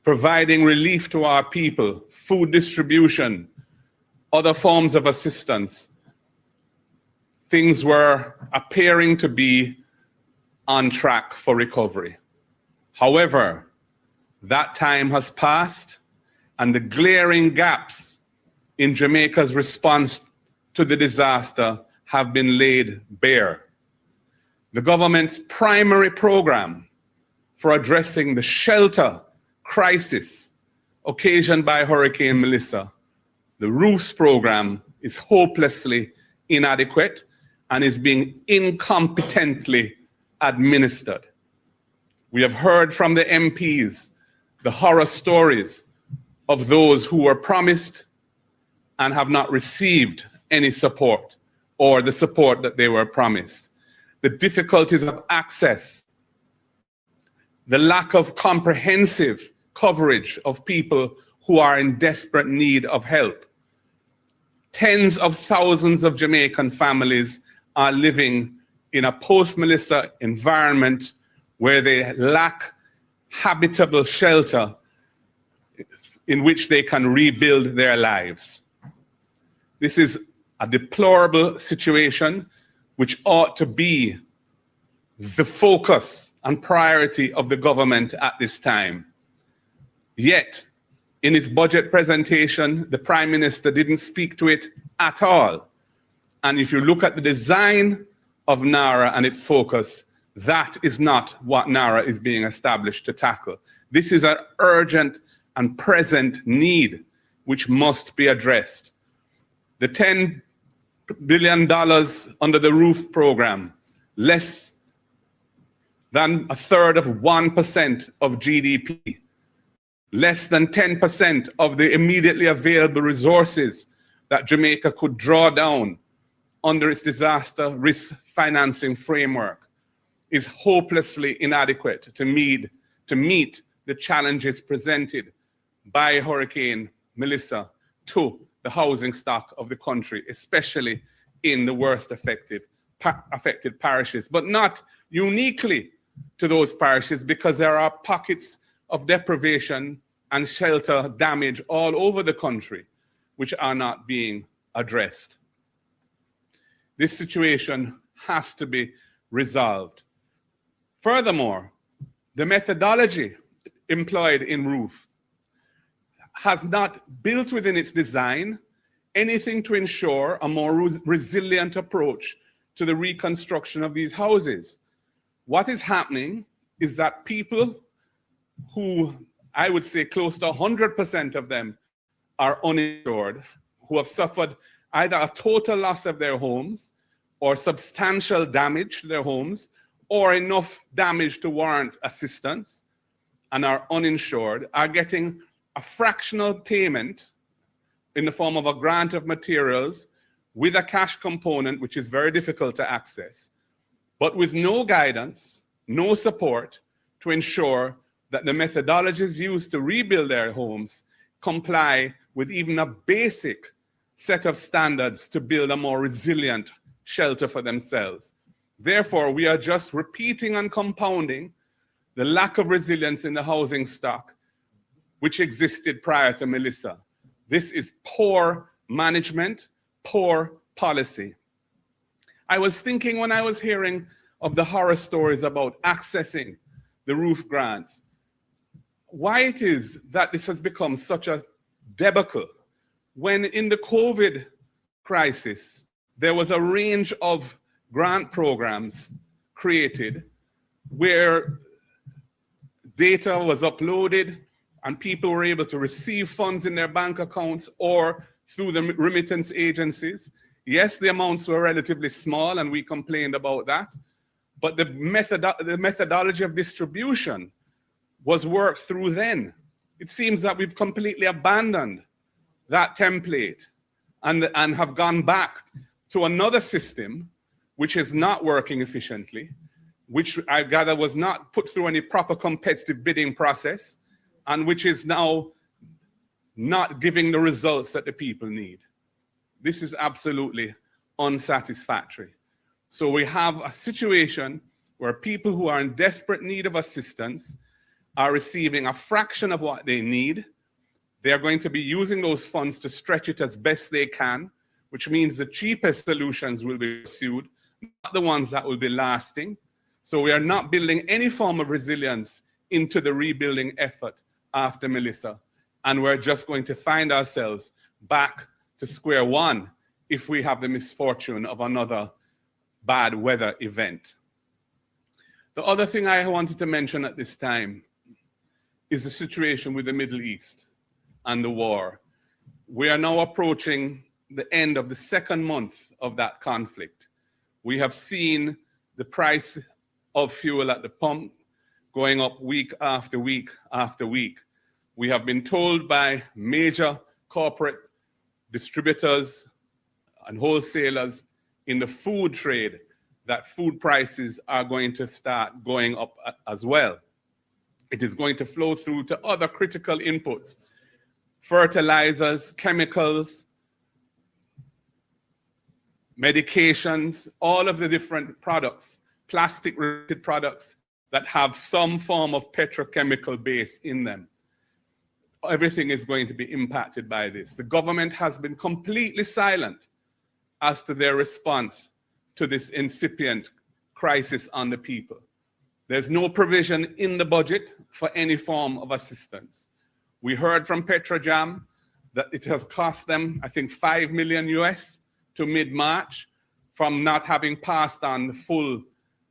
providing relief to our people, food distribution, other forms of assistance, things were appearing to be on track for recovery. However, that time has passed, and the glaring gaps in Jamaica's response to the disaster have been laid bare. The government's primary program for addressing the shelter crisis occasioned by Hurricane Melissa, the roofs program, is hopelessly inadequate and is being incompetently administered. We have heard from the MPs the horror stories of those who were promised and have not received any support or the support that they were promised. The difficulties of access, the lack of comprehensive coverage of people who are in desperate need of help. Tens of thousands of Jamaican families are living in a post-Melissa environment where they lack habitable shelter in which they can rebuild their lives. This is a deplorable situation which ought to be the focus and priority of the government at this time. Yet, in its budget presentation, the Prime Minister didn't speak to it at all. And if you look at the design of NARA and its focus, that is not what NARA is being established to tackle. This is an urgent and present need which must be addressed. The $10 billion under the roof program, less than a third of 1% of GDP, less than 10% of the immediately available resources that Jamaica could draw down under its disaster risk financing framework, is hopelessly inadequate to meet the challenges presented by Hurricane Melissa to the housing stock of the country, especially in the worst affected parishes, but not uniquely to those parishes, because there are pockets of deprivation and shelter damage all over the country which are not being addressed. This situation has to be resolved. Furthermore, the methodology employed in roof has not built within its design anything to ensure a more resilient approach to the reconstruction of these houses. What is happening is that people who, I would say close to 100% of them, are uninsured, who have suffered either a total loss of their homes or substantial damage to their homes or enough damage to warrant assistance and are uninsured, are getting a fractional payment in the form of a grant of materials with a cash component, which is very difficult to access, but with no guidance, no support to ensure that the methodologies used to rebuild their homes comply with even a basic set of standards to build a more resilient shelter for themselves. Therefore, we are just repeating and compounding the lack of resilience in the housing stock which existed prior to Melissa. This is poor management, poor policy. I was thinking when I was hearing of the horror stories about accessing the roof grants, why it is that this has become such a debacle when in the COVID crisis, there was a range of grant programs created where data was uploaded and people were able to receive funds in their bank accounts or through the remittance agencies. Yes, the amounts were relatively small and we complained about that, but the methodology of distribution was worked through then. It seems that we've completely abandoned that template and have gone back to another system which is not working efficiently, which I gather was not put through any proper competitive bidding process, and which is now not giving the results that the people need. This is absolutely unsatisfactory. So we have a situation where people who are in desperate need of assistance are receiving a fraction of what they need. They are going to be using those funds to stretch it as best they can, which means the cheapest solutions will be pursued, not the ones that will be lasting. So we are not building any form of resilience into the rebuilding effort after Melissa. And we're just going to find ourselves back to square one if we have the misfortune of another bad weather event. The other thing I wanted to mention at this time is the situation with the Middle East and the war. We are now approaching the end of the second month of that conflict. We have seen the price of fuel at the pump going up week after week after week. We have been told by major corporate distributors and wholesalers in the food trade that food prices are going to start going up as well. It is going to flow through to other critical inputs, fertilizers, chemicals, medications, all of the different products, plastic-related products that have some form of petrochemical base in them. Everything is going to be impacted by this. The government has been completely silent as to their response to this incipient crisis on the people. There's no provision in the budget for any form of assistance. We heard from Petrojam that it has cost them, I think, $5 million US to mid-March from not having passed on the full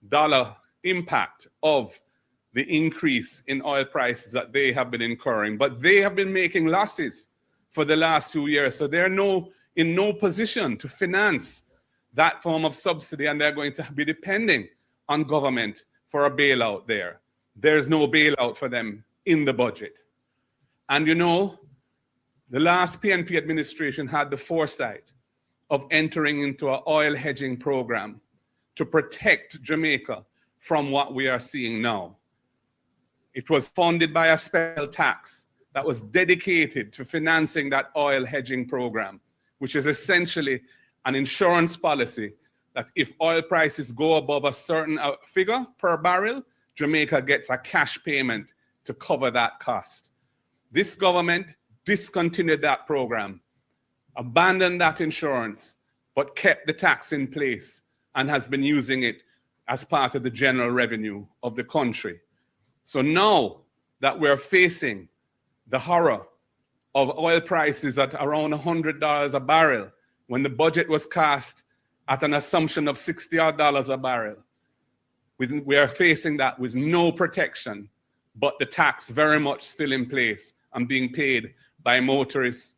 dollar impact of the increase in oil prices that they have been incurring. But they have been making losses for the last 2 years, so they're in no position to finance that form of subsidy, and they're going to be depending on government for a bailout there. There's no bailout for them in the budget. And you know, the last PNP administration had the foresight of entering into an oil hedging program to protect Jamaica from what we are seeing now. It was funded by a special tax that was dedicated to financing that oil hedging program, which is essentially an insurance policy that if oil prices go above a certain figure per barrel, Jamaica gets a cash payment to cover that cost. This government discontinued that program, abandoned that insurance, but kept the tax in place and has been using it as part of the general revenue of the country. So now that we're facing the horror of oil prices at around $100 a barrel, when the budget was cast at an assumption of $60 a barrel, we are facing that with no protection, but the tax very much still in place and being paid by motorists,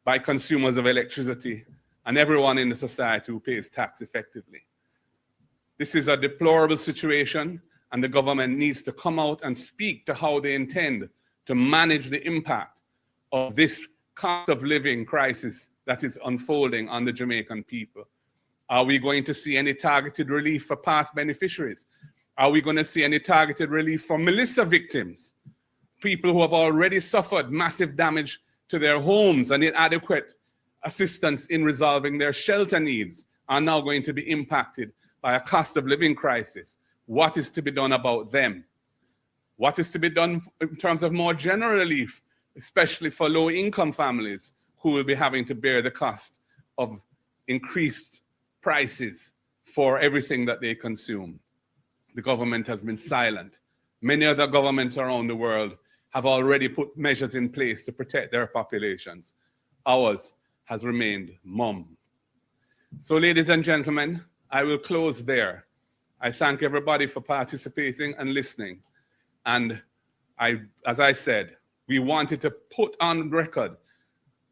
by consumers of electricity, and everyone in the society who pays tax effectively. This is a deplorable situation, and the government needs to come out and speak to how they intend to manage the impact of this cost of living crisis that is unfolding on the Jamaican people. Are we going to see any targeted relief for PATH beneficiaries? Are we going to see any targeted relief for Melissa victims? People who have already suffered massive damage to their homes and inadequate assistance in resolving their shelter needs are now going to be impacted by a cost of living crisis. What is to be done about them? What is to be done in terms of more general relief, especially for low-income families who will be having to bear the cost of increased prices for everything that they consume? The government has been silent. Many other governments around the world have already put measures in place to protect their populations. Ours has remained mum. So, ladies and gentlemen, I will close there. I thank everybody for participating and listening. And as I said, we wanted to put on record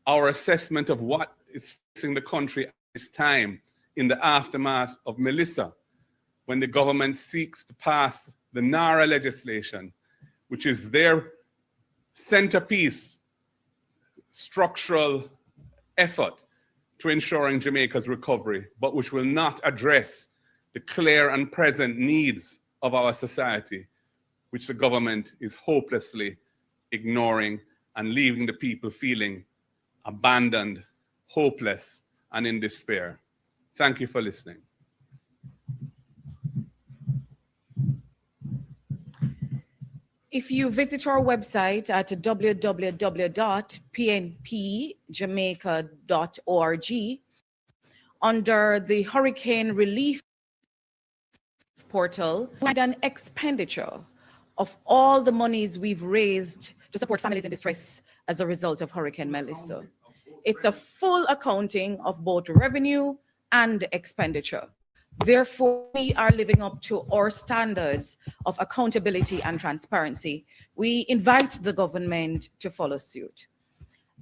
our assessment of what is facing the country at this time in the aftermath of Melissa, when the government seeks to pass the NARA legislation, which is their centerpiece structural effort to ensuring Jamaica's recovery, but which will not address the clear and present needs of our society, which the government is hopelessly ignoring and leaving the people feeling abandoned, hopeless, and in despair. Thank you for listening. If you visit our website at www.pnpjamaica.org, under the Hurricane Relief portal, we had an expenditure of all the monies we've raised to support families in distress as a result of Hurricane Melissa. It's a full accounting of both revenue and expenditure. Therefore, we are living up to our standards of accountability and transparency. We invite the government to follow suit.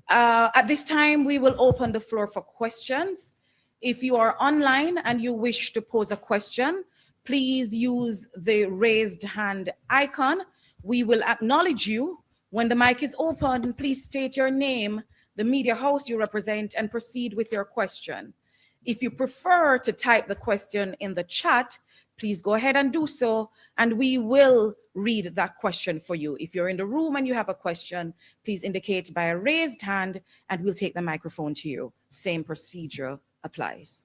At this time, we will open the floor for questions. If you are online and you wish to pose a question, please use the raised hand icon. We will acknowledge you. When the mic is open, please state your name, the media house you represent, and proceed with your question. If you prefer to type the question in the chat, please go ahead and do so, and we will read that question for you. If you're in the room and you have a question, please indicate by a raised hand, and we'll take the microphone to you. Same procedure applies.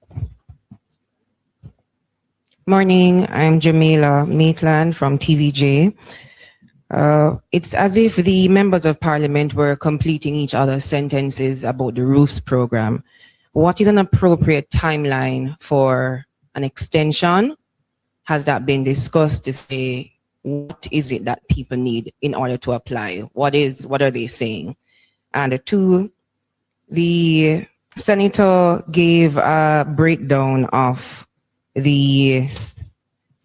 Morning, I'm Jamila Maitland from TVJ. It's as if the members of parliament were completing each other's sentences about the roofs program. What is an appropriate timeline for an extension? Has that been discussed to say what is it that people need in order to apply? What are they saying? And two, the senator gave a breakdown of the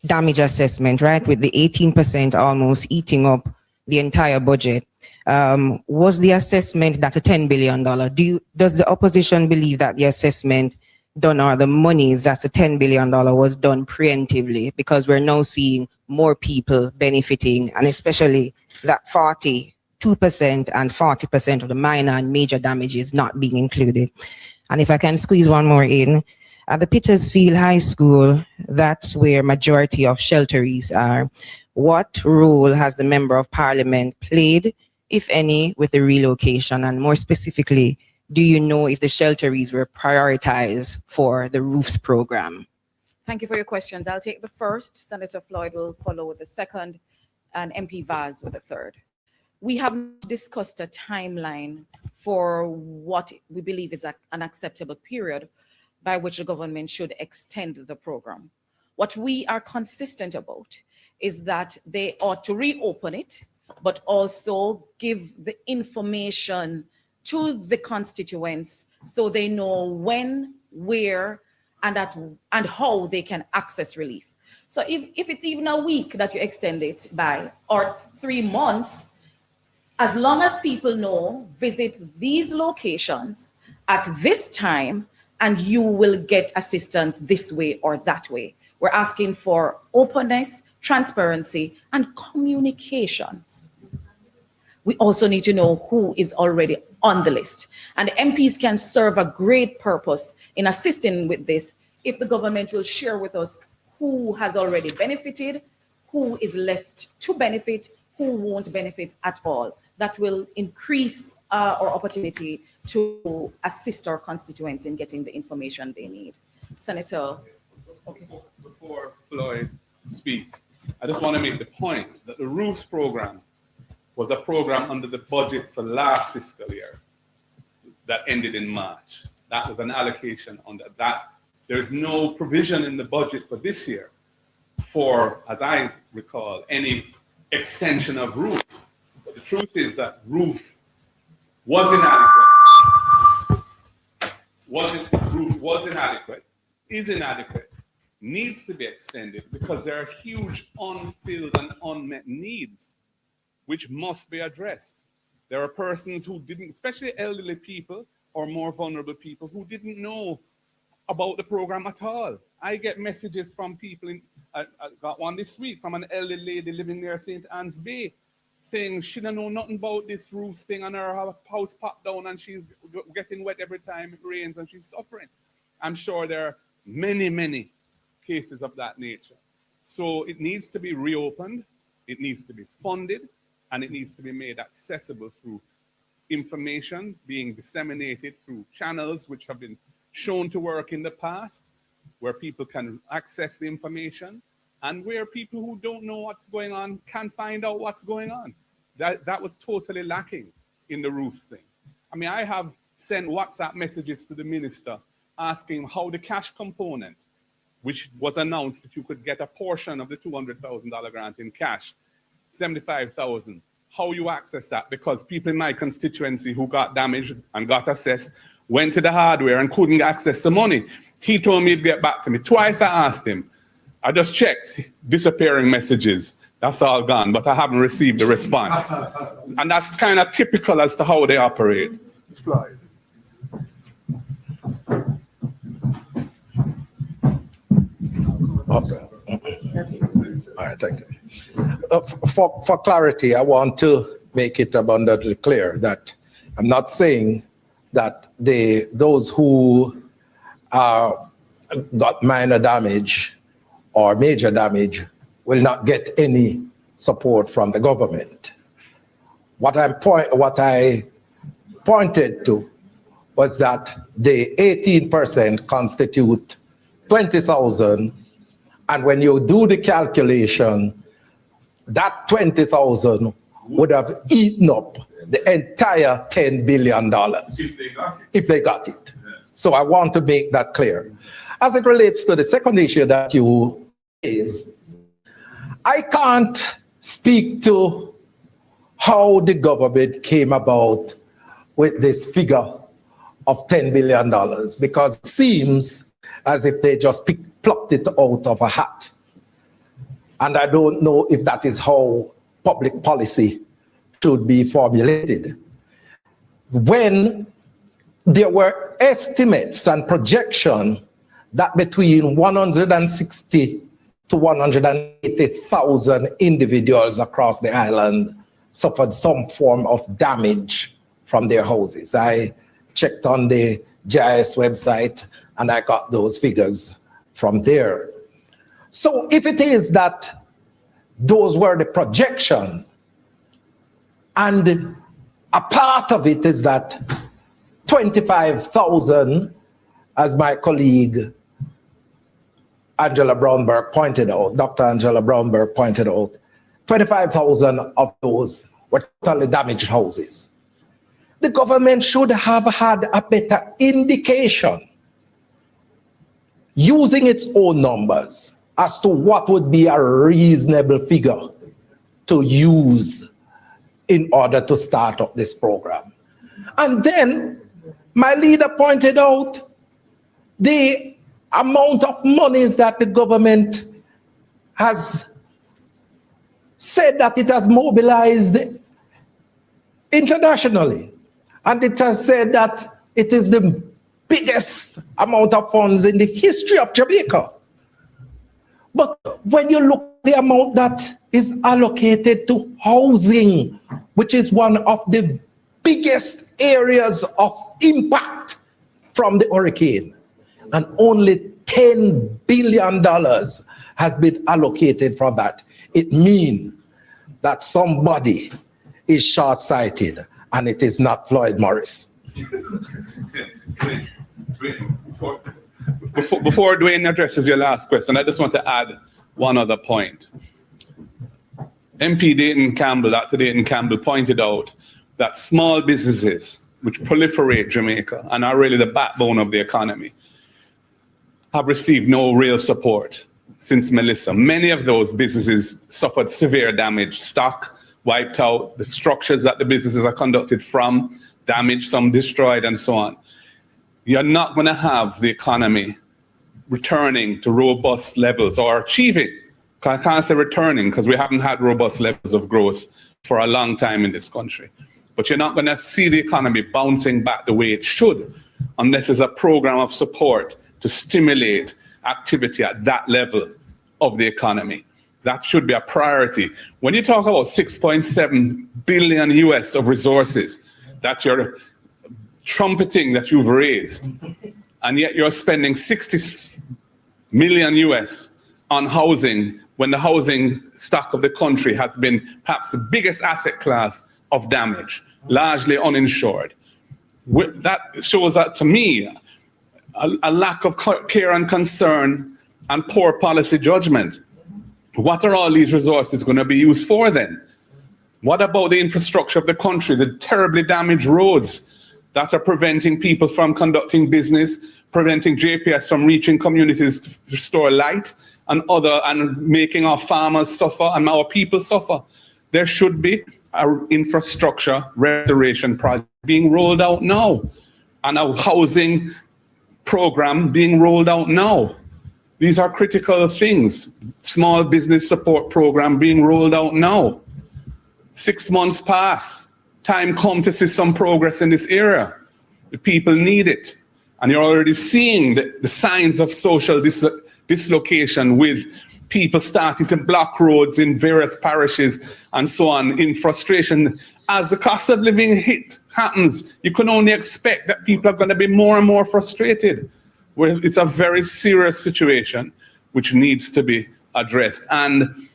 damage assessment, right? With the 18% almost eating up the entire budget. Was the assessment that's a $10 billion? Does the opposition believe that the assessment done or the monies that's a $10 billion was done preemptively, because we're now seeing more people benefiting, and especially that 42% and 40% of the minor and major damages not being included? And if I can squeeze one more in, at the Petersfield High School, that's where majority of shelteries are. What role has the Member of Parliament played, if any, with the relocation? And more specifically, do you know if the shelteries were prioritized for the roofs program? Thank you for your questions. I'll take the first. Senator Floyd will follow with the second, and MP Vaz with the third. We have discussed a timeline for what we believe is an acceptable period by which the government should extend the program. What we are consistent about is that they ought to reopen it, but also give the information to the constituents so they know when, where, and how they can access relief. So if it's even a week that you extend it by, or 3 months, as long as people know, visit these locations at this time, and you will get assistance this way or that way. We're asking for openness, transparency, and communication. We also need to know who is already on the list. And the MPs can serve a great purpose in assisting with this if the government will share with us who has already benefited, who is left to benefit, who won't benefit at all. That will increase our opportunity to assist our constituents in getting the information they need. Senator. Okay. Before Floyd speaks, I just want to make the point that the roofs program was a program under the budget for last fiscal year that ended in March. That was an allocation under that. There is no provision in the budget for this year for, as I recall, any extension of roof. But the truth is that roof was inadequate. Roof was inadequate, is inadequate, needs to be extended because there are huge unfilled and unmet needs which must be addressed. There are persons who didn't, especially elderly people or more vulnerable people, who didn't know about the program at all. I get messages from people, I got one this week from an elderly lady living near St. Anne's Bay saying she don't know nothing about this roof thing and her house popped down and she's getting wet every time it rains and she's suffering. I'm sure there are many, many cases of that nature. So it needs to be reopened, it needs to be funded, and it needs to be made accessible through information being disseminated through channels which have been shown to work in the past, where people can access the information and where people who don't know what's going on can find out what's going on. That was totally lacking in the roofs thing. I mean, I have sent WhatsApp messages to the minister asking how the cash component, which was announced that you could get a portion of the $200,000 grant in cash, 75,000, how you access that, because people in my constituency who got damaged and got assessed went to the hardware and couldn't access the money. He told me he'd get back to me. Twice I asked him. I just checked, disappearing messages. That's all gone, but I haven't received a response. And that's kind of typical as to how they operate. Okay. All right, thank you. For clarity, I want to make it abundantly clear that I'm not saying that those who got minor damage or major damage will not get any support from the government. What I pointed to was that the 18% constitute 20,000, and when you do the calculation, that 20,000 would have eaten up the entire $10 billion if they got it. Yeah. So I want to make that clear. As it relates to the second issue that you raised, I can't speak to how the government came about with this figure of $10 billion, because it seems as if they just plucked it out of a hat. And I don't know if that is how public policy should be formulated. When there were estimates and projection that between 160 to 180,000 individuals across the island suffered some form of damage from their houses. I checked on the GIS website and I got those figures from there. So if it is that those were the projection, and a part of it is that 25,000, as my colleague Angela Brownberg pointed out, Dr. Angela Brownberg pointed out, 25,000 of those were totally damaged houses. The government should have had a better indication using its own numbers as to what would be a reasonable figure to use in order to start up this program. And then my leader pointed out the amount of monies that the government has said that it has mobilized internationally. And it has said that it is the biggest amount of funds in the history of Jamaica. But when you look at the amount that is allocated to housing, which is one of the biggest areas of impact from the hurricane, and only $10 billion has been allocated from that, it means that somebody is short-sighted, and it is not Floyd Morris. Before Dwayne addresses your last question, I just want to add one other point. MP Dayton Campbell, Dr. Dayton Campbell, pointed out that small businesses, which proliferate Jamaica and are really the backbone of the economy, have received no real support since Melissa. Many of those businesses suffered severe damage, stock wiped out, the structures that the businesses are conducted from, damaged, some destroyed, and so on. You're not going to have the economy returning to robust levels or achieving. I can't say returning because we haven't had robust levels of growth for a long time in this country. But you're not going to see the economy bouncing back the way it should unless there's a program of support to stimulate activity at that level of the economy. That should be a priority. When you talk about 6.7 billion US of resources that you're trumpeting that you've raised, and yet you're spending 60 million US on housing when the housing stock of the country has been perhaps the biggest asset class of damage, largely uninsured. That shows that, to me, a lack of care and concern and poor policy judgment. What are all these resources going to be used for then? What about the infrastructure of the country, the terribly damaged roads that are preventing people from conducting business, preventing JPS from reaching communities to restore light and making our farmers suffer and our people suffer? There should be an infrastructure restoration project being rolled out now and a housing program being rolled out now. These are critical things. Small business support program being rolled out now. 6 months pass. Time come to see some progress in this area. The people need it. And you're already seeing the signs of social dislocation with people starting to block roads in various parishes and so on in frustration. As the cost of living hit happens, you can only expect that people are going to be more and more frustrated. Well, it's a very serious situation which needs to be addressed. And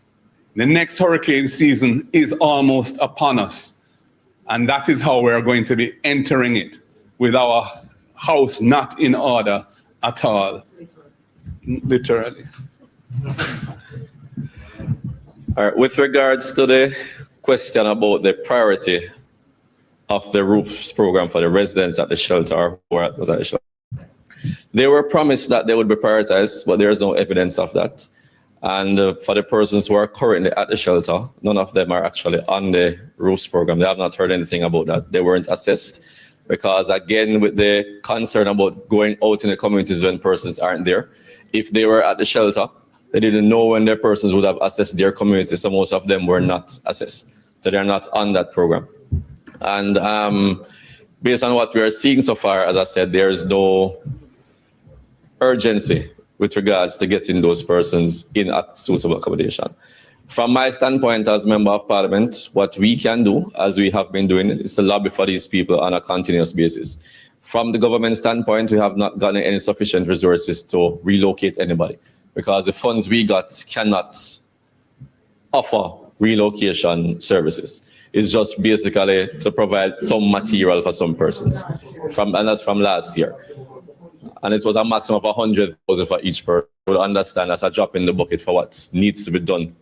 the next hurricane season is almost upon us. And that is how we're going to be entering it, with our house not in order at all. Literally. All right, with regards to the question about the priority of the roofs program for the residents at the shelter, or was at the shelter, they were promised that they would be prioritized, but there is no evidence of that. And for the persons who are currently at the shelter, none of them are actually on the roofs program. They have not heard anything about that. They weren't assessed because, again, with the concern about going out in the communities when persons aren't there, if they were at the shelter, they didn't know when their persons would have assessed their community, so most of them were not assessed. So they're not on that program. And based on what we are seeing so far, as I said, there's no urgency with regards to getting those persons in a suitable accommodation. From my standpoint as Member of Parliament, what we can do, as we have been doing, is to lobby for these people on a continuous basis. From the government standpoint, we have not gotten any sufficient resources to relocate anybody because the funds we got cannot offer relocation services. It's just basically to provide some material for some persons, and that's from last year. And it was a maximum of 100,000 for each person. You'll understand that's a drop in the bucket for what needs to be done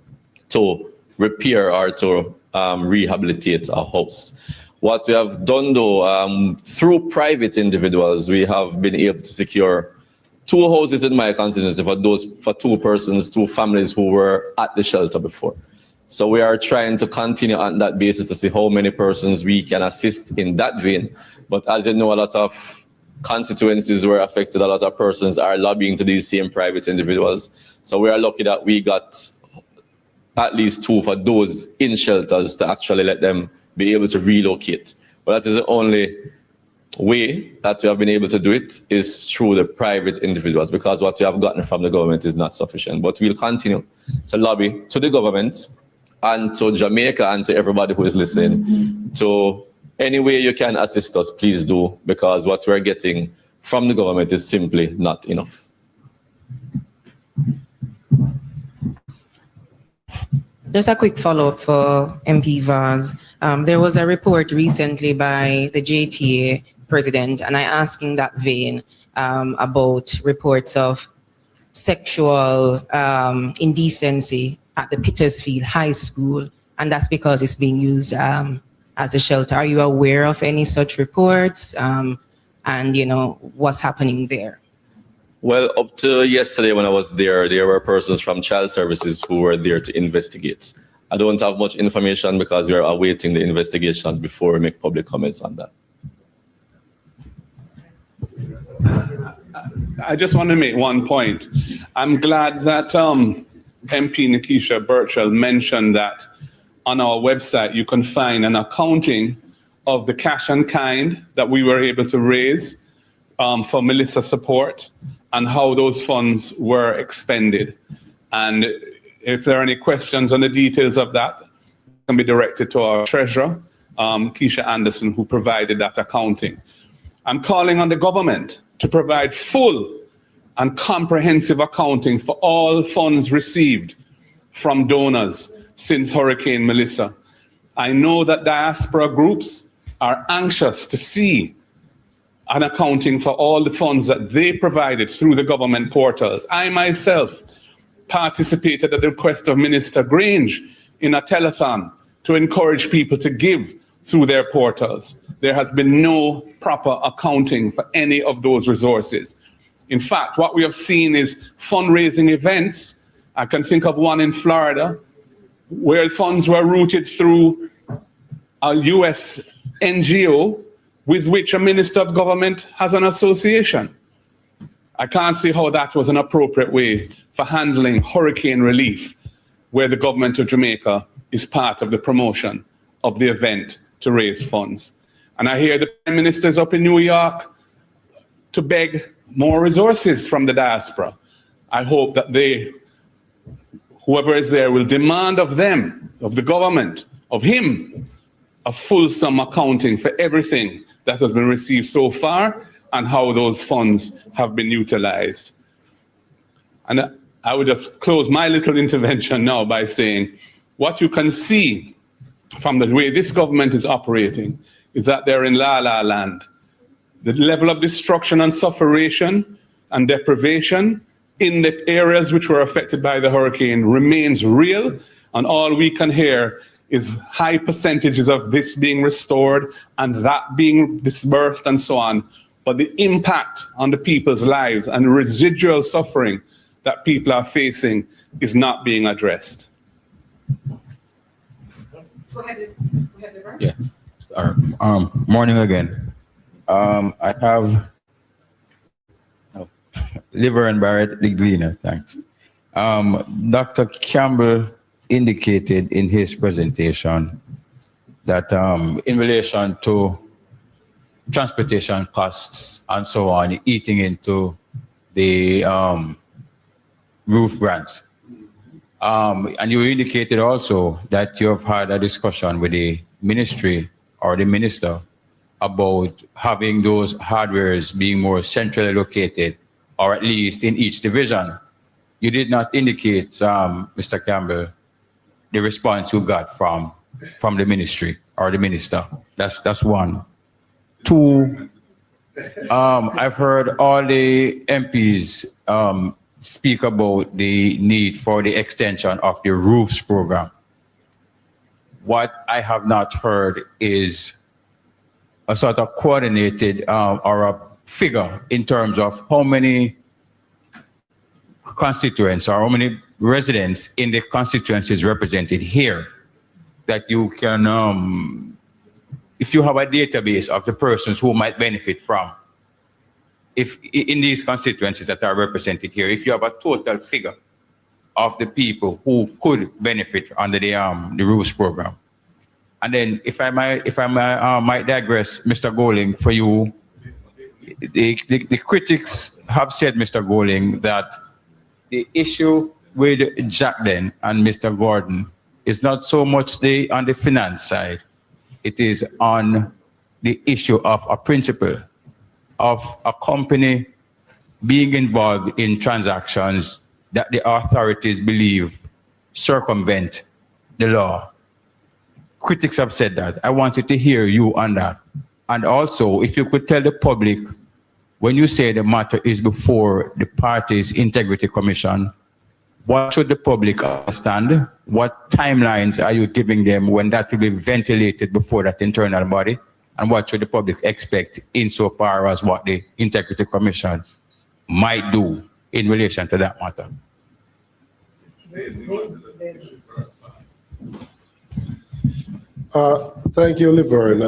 to repair or to rehabilitate a house. What we have done though, through private individuals, we have been able to secure 2 houses in my constituency for 2 persons, 2 families who were at the shelter before. So we are trying to continue on that basis to see how many persons we can assist in that vein. But as you know, a lot of constituencies were affected. A lot of persons are lobbying to these same private individuals. So we are lucky that we got at least 2 for those in shelters to actually let them be able to relocate. But that is the only way that we have been able to do it is through the private individuals, because what we have gotten from the government is not sufficient. But we'll continue to lobby to the government and to Jamaica and to everybody who is listening to any way you can assist us, please do, because what we're getting from the government is simply not enough. Just a quick follow-up for MP Vaz. There was a report recently by the JTA president, and I asked in that vein about reports of sexual indecency at the Petersfield High School, and that's because it's being used as a shelter. Are you aware of any such reports? And you know what's happening there? Well, up to yesterday when I was there were persons from child services who were there to investigate. I don't have much information because we are awaiting the investigations before we make public comments on that. I just want to make one point. I'm glad that MP Nikisha Burchell mentioned that on our website you can find an accounting of the cash and kind that we were able to raise for Melissa support and how those funds were expended. And if there are any questions on the details of that, can be directed to our treasurer, Keisha Anderson, who provided that accounting. I'm calling on the government to provide full and comprehensive accounting for all funds received from donors since Hurricane Melissa. I know that diaspora groups are anxious to see an accounting for all the funds that they provided through the government portals. I myself participated at the request of Minister Grange in a telethon to encourage people to give through their portals. There has been no proper accounting for any of those resources. In fact, what we have seen is fundraising events. I can think of one in Florida where funds were routed through a US NGO with which a minister of government has an association. I can't see how that was an appropriate way for handling hurricane relief, where the government of Jamaica is part of the promotion of the event to raise funds. And I hear the Prime Minister's up in New York to beg more resources from the diaspora. I hope that whoever is there will demand of them, of the government, of him, a fulsome accounting for everything that has been received so far and how those funds have been utilized. And I would just close my little intervention now by saying, what you can see from the way this government is operating is that they're in la-la land. The level of destruction and sufferation and deprivation in the areas which were affected by the hurricane remains real, and all we can hear is high percentages of this being restored and that being dispersed and so on. But the impact on the people's lives and residual suffering that people are facing is not being addressed. Go ahead, Liver. Yeah. Morning again. I have Liver and Barrett, the Gleaner, thanks. Dr. Campbell indicated in his presentation that in relation to transportation costs and so on, eating into the roof grants. And you indicated also that you have had a discussion with the ministry or the minister about having those hardwares being more centrally located, or at least in each division. You did not indicate, Mr. Campbell, the response you got from the ministry or the minister. That's one. Two, I've heard all the MPs speak about the need for the extension of the roofs program. What I have not heard is a sort of coordinated or a figure in terms of how many constituents or how many residents in the constituencies represented here, that you can, if you have a database of the persons who might benefit from, if in these constituencies that are represented here, if you have a total figure of the people who could benefit under the roofs program. And then if I might digress, Mr. Goling, for you, the critics have said, Mr. Goling, that the issue with Jackden and Mr. Gordon is not so much on the finance side. It is on the issue of a principle of a company being involved in transactions that the authorities believe circumvent the law. Critics have said that. I wanted to hear you on that. And also, if you could tell the public, when you say the matter is before the party's integrity commission, what should the public understand? What timelines are you giving them when that will be ventilated before that internal body? And what should the public expect insofar as what the integrity commission might do in relation to that matter? Thank you, Laverne.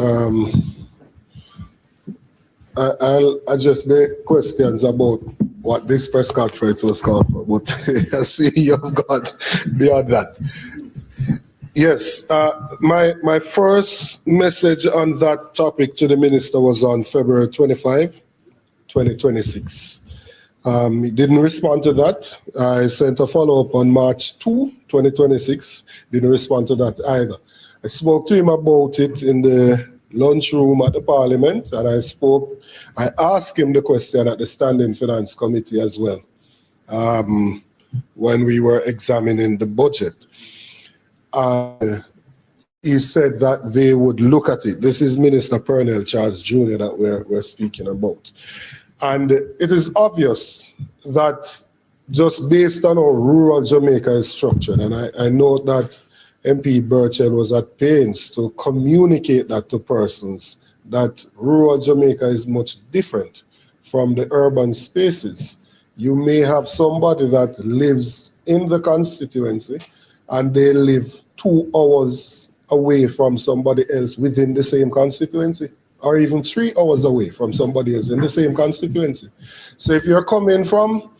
I'll address the questions about what this press conference was called for, but I see you've gone beyond that. Yes, my first message on that topic to the minister was on February 25, 2026. He didn't respond to that. I sent a follow-up on March 2, 2026. Didn't respond to that either. I spoke to him about it in the lunchroom at the Parliament, and I asked him the question at the Standing Finance Committee as well, when we were examining the budget. He said that they would look at it. This is Minister Purnell Charles Jr. that we're speaking about. And it is obvious that just based on how rural Jamaica is structured, and I know that MP Burchell was at pains to communicate that to persons, that rural Jamaica is much different from the urban spaces. You may have somebody that lives in the constituency and they live 2 hours away from somebody else within the same constituency, or even 3 hours away from somebody else in the same constituency. So if you're coming from,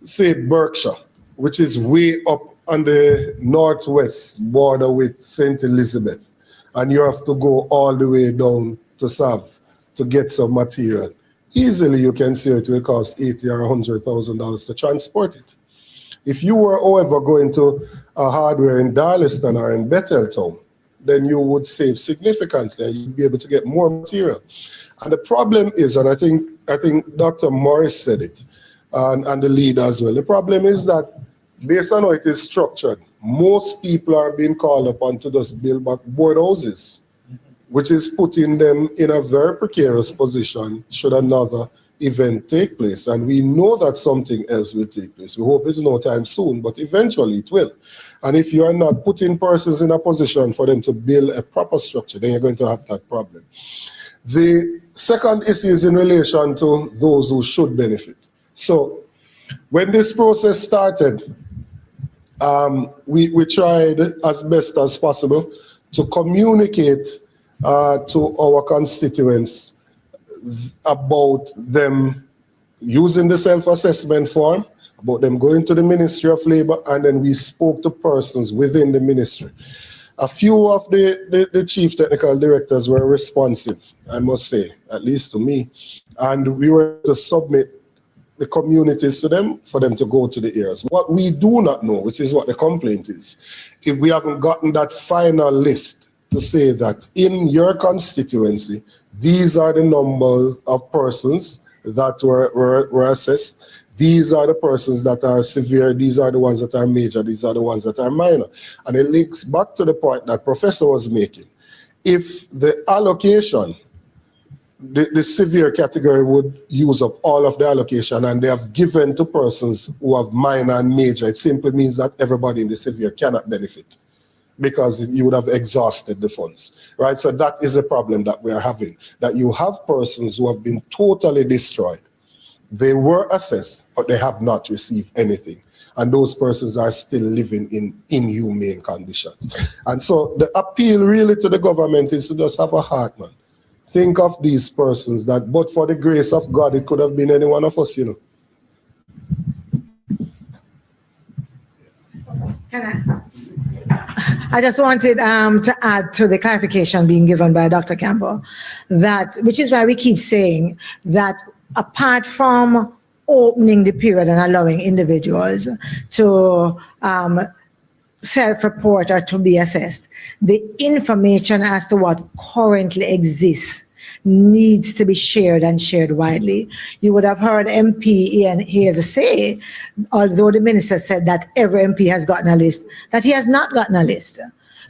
say, Berkshire, which is way up on the northwest border with St. Elizabeth, and you have to go all the way down to Sav to get some material, easily you can see it will cost $80,000 or $100,000 to transport it. If you were, however, going to a hardware in Darlaston or in Betheltown, then you would save significantly. You'd be able to get more material. And the problem is, and I think Dr. Morris said it, and the leader as well, the problem is that based on how it is structured, most people are being called upon to just build back board houses, which is putting them in a very precarious position should another event take place. And we know that something else will take place. We hope it's no time soon, but eventually it will. And if you are not putting persons in a position for them to build a proper structure, then you're going to have that problem. The second issue is in relation to those who should benefit. So when this process started, we tried as best as possible to communicate to our constituents about them using the self-assessment form, about them going to the Ministry of Labour, and then we spoke to persons within the ministry. A few of the chief technical directors were responsive, I must say, at least to me, and we were to submit the communities to them for them to go to the areas. What we do not know, which is what the complaint is, if we haven't gotten that final list to say that in your constituency, these are the numbers of persons that were assessed. These are the persons that are severe. These are the ones that are major. These are the ones that are minor. And it links back to the point that Professor was making. If the allocation, the severe category would use up all of the allocation and they have given to persons who have minor and major, it simply means that everybody in the severe cannot benefit, because you would have exhausted the funds, right? So that is a problem that we are having, that you have persons who have been totally destroyed They were assessed, but they have not received anything. And those persons are still living in inhumane conditions. And so the appeal really to the government is to just have a heart, man. Think of these persons that, but for the grace of God, it could have been any one of us, you know. I just wanted to add to the clarification being given by Dr. Campbell, that, which is why we keep saying that apart from opening the period and allowing individuals to self-report or to be assessed, the information as to what currently exists needs to be shared and shared widely. You would have heard MP Ian Hayes say, although the minister said that every MP has gotten a list, that he has not gotten a list.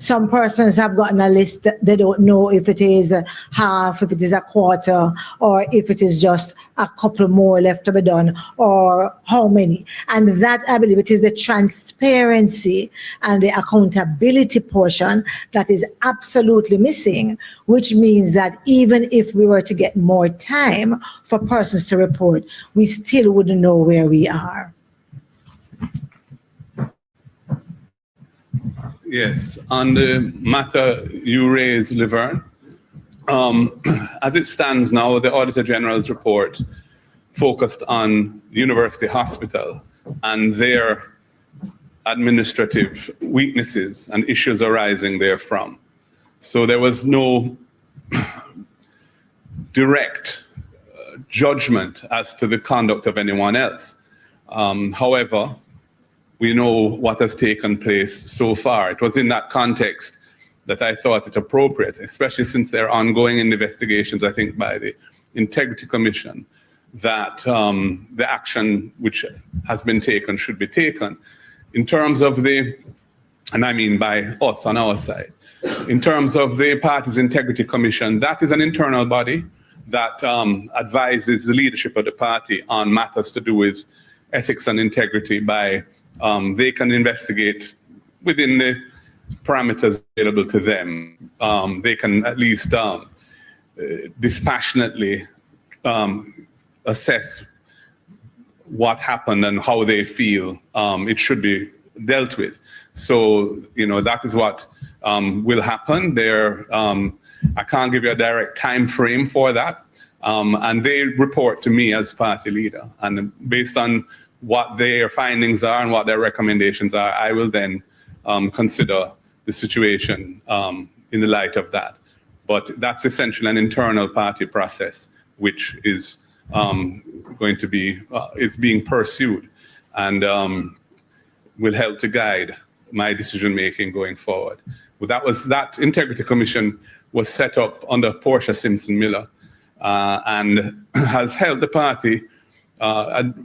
Some persons have gotten a list, they don't know if it is half, if it is a quarter, or if it is just a couple more left to be done, or how many. And that, I believe, it is the transparency and the accountability portion that is absolutely missing, which means that even if we were to get more time for persons to report, we still wouldn't know where we are. Yes, on the matter you raised, Laverne, as it stands now, the Auditor General's report focused on University Hospital and their administrative weaknesses and issues arising therefrom. So there was no direct judgment as to the conduct of anyone else. However, we know what has taken place so far. It was in that context that I thought it appropriate, especially since there are ongoing investigations, I think, by the Integrity Commission, that the action which has been taken should be taken. In terms of the, and I mean by us on our side, in terms of the Party's Integrity Commission, that is an internal body that advises the leadership of the party on matters to do with ethics and integrity by they can investigate within the parameters available to them. They can at least dispassionately assess what happened and how they feel it should be dealt with. So, you know, that is what will happen. I can't give you a direct time frame for that. And they report to me as party leader. And based on what their findings are and what their recommendations are, I will then consider the situation in the light of that. But that's essentially an internal party process, which is going to be, is being pursued and will help to guide my decision-making going forward. But that Integrity Commission was set up under Portia Simpson Miller and has helped the party.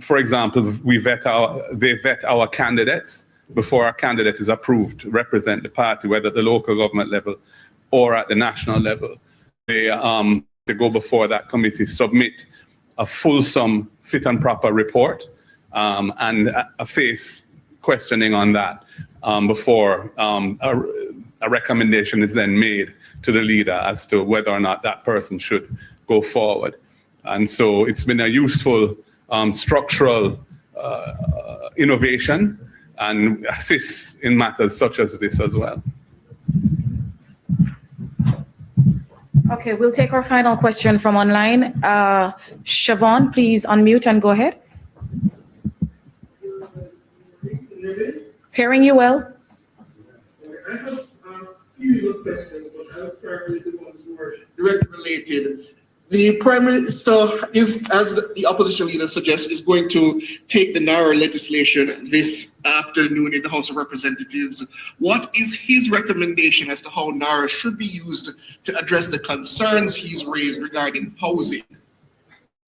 For example, they vet our candidates before our candidate is approved to represent the party, whether at the local government level or at the national level. They go before that committee, submit a fulsome, fit and proper report and a face questioning on that before a recommendation is then made to the leader as to whether or not that person should go forward. And so it's been a useful structural innovation and assists in matters such as this as well. Okay, we'll take our final question from online. Siobhan, please unmute and go ahead. Hearing you well. I have a series of questions, but I'll start with the ones who are directly related. The Prime Minister is, as the opposition leader suggests, is going to take the NARA legislation this afternoon in the House of Representatives. What is his recommendation as to how NARA should be used to address the concerns he's raised regarding housing?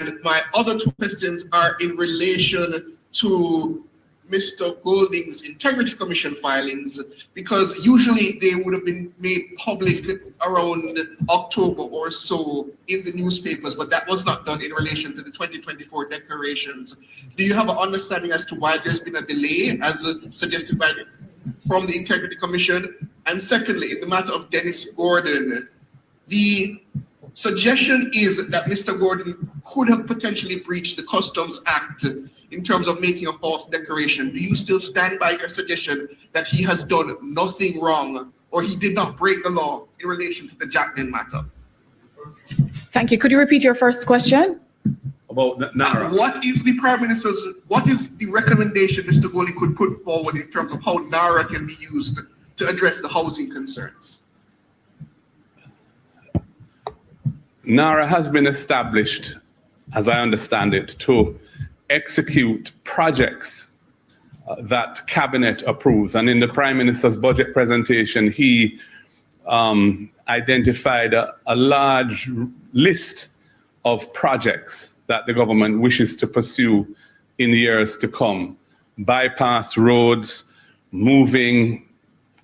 And my other two questions are in relation to Mr. Golding's Integrity Commission filings, because usually they would have been made public around October or so in the newspapers, but that was not done in relation to the 2024 declarations. Do you have an understanding as to why there's been a delay, as suggested by from the Integrity Commission? And secondly, in the matter of Dennis Gordon, the suggestion is that Mr. Gordon could have potentially breached the Customs Act in terms of making a false declaration. Do you still stand by your suggestion that he has done nothing wrong or he did not break the law in relation to the Jacqueline matter? Thank you. Could you repeat your first question? About NARA. What is the recommendation Mr. Goli could put forward in terms of how NARA can be used to address the housing concerns? NARA has been established, as I understand it, to execute projects that Cabinet approves. And in the Prime Minister's budget presentation, he identified a large list of projects that the government wishes to pursue in the years to come. Bypass roads, moving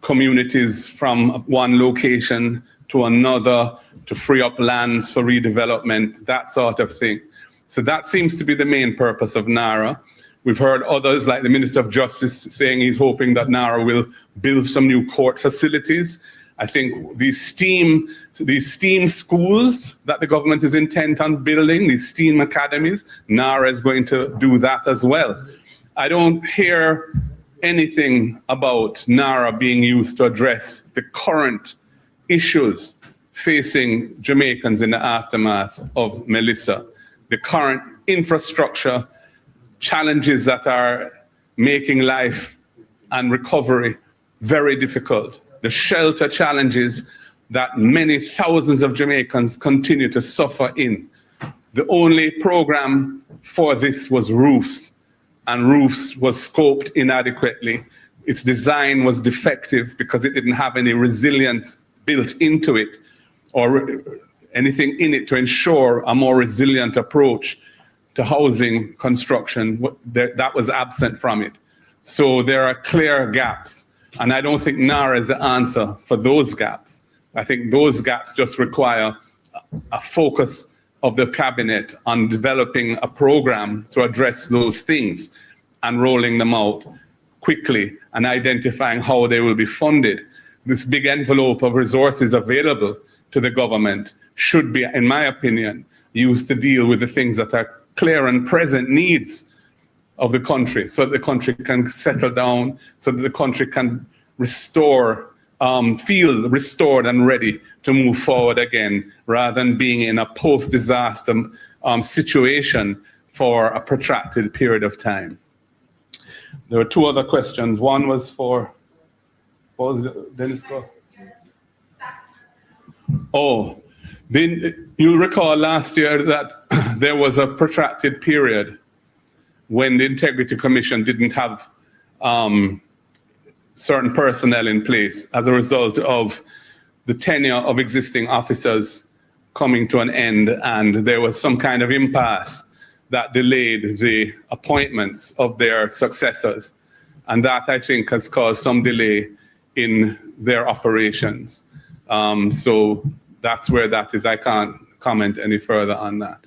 communities from one location to another, to free up lands for redevelopment, that sort of thing. So that seems to be the main purpose of NARA. We've heard others, like the Minister of Justice, saying he's hoping that NARA will build some new court facilities. I think these STEAM schools that the government is intent on building, these STEAM academies, NARA is going to do that as well. I don't hear anything about NARA being used to address the current issues facing Jamaicans in the aftermath of Melissa, the current infrastructure challenges that are making life and recovery very difficult, the shelter challenges that many thousands of Jamaicans continue to suffer in. The only program for this was roofs, and roofs was scoped inadequately. Its design was defective because it didn't have any resilience built into it or anything in it to ensure a more resilient approach to housing construction. That was absent from it. So there are clear gaps, and I don't think NARA is the answer for those gaps. I think those gaps just require a focus of the Cabinet on developing a program to address those things and rolling them out quickly and identifying how they will be funded. This big envelope of resources available to the government should be, in my opinion, used to deal with the things that are clear and present needs of the country, so that the country can settle down, so that the country can feel restored and ready to move forward again, rather than being in a post-disaster situation for a protracted period of time. There were two other questions. One was for, what was it, Dennis? Oh, you'll recall last year that there was a protracted period when the Integrity Commission didn't have certain personnel in place as a result of the tenure of existing officers coming to an end, and there was some kind of impasse that delayed the appointments of their successors. And that, I think, has caused some delay in their operations. So that's where that is. I can't comment any further on that.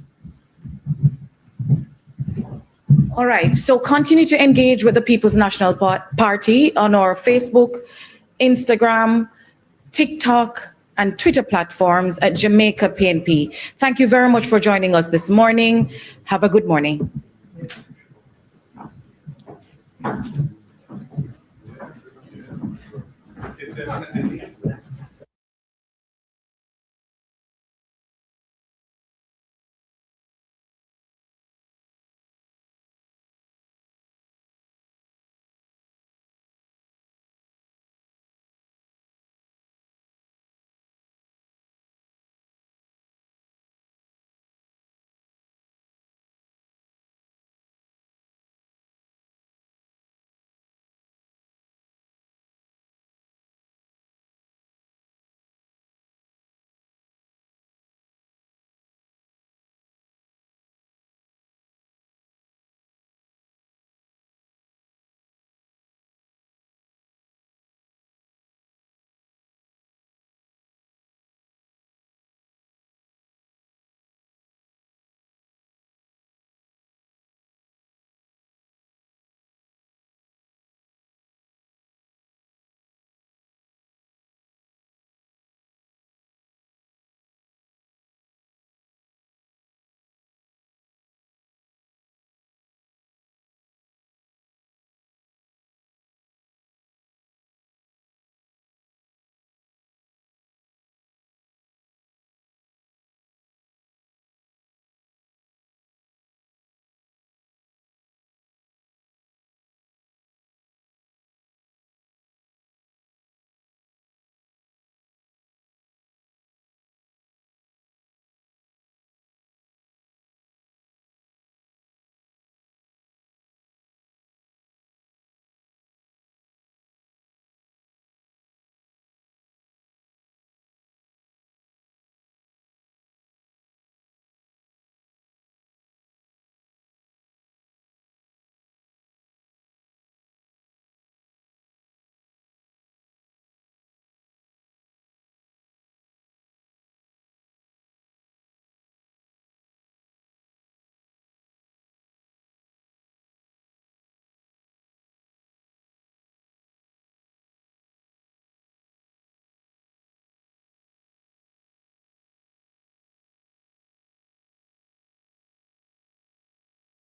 All right, so continue to engage with the People's National Party on our Facebook, Instagram, TikTok, and Twitter platforms at Jamaica PNP. Thank you very much for joining us this morning. Have a good morning. If there's anything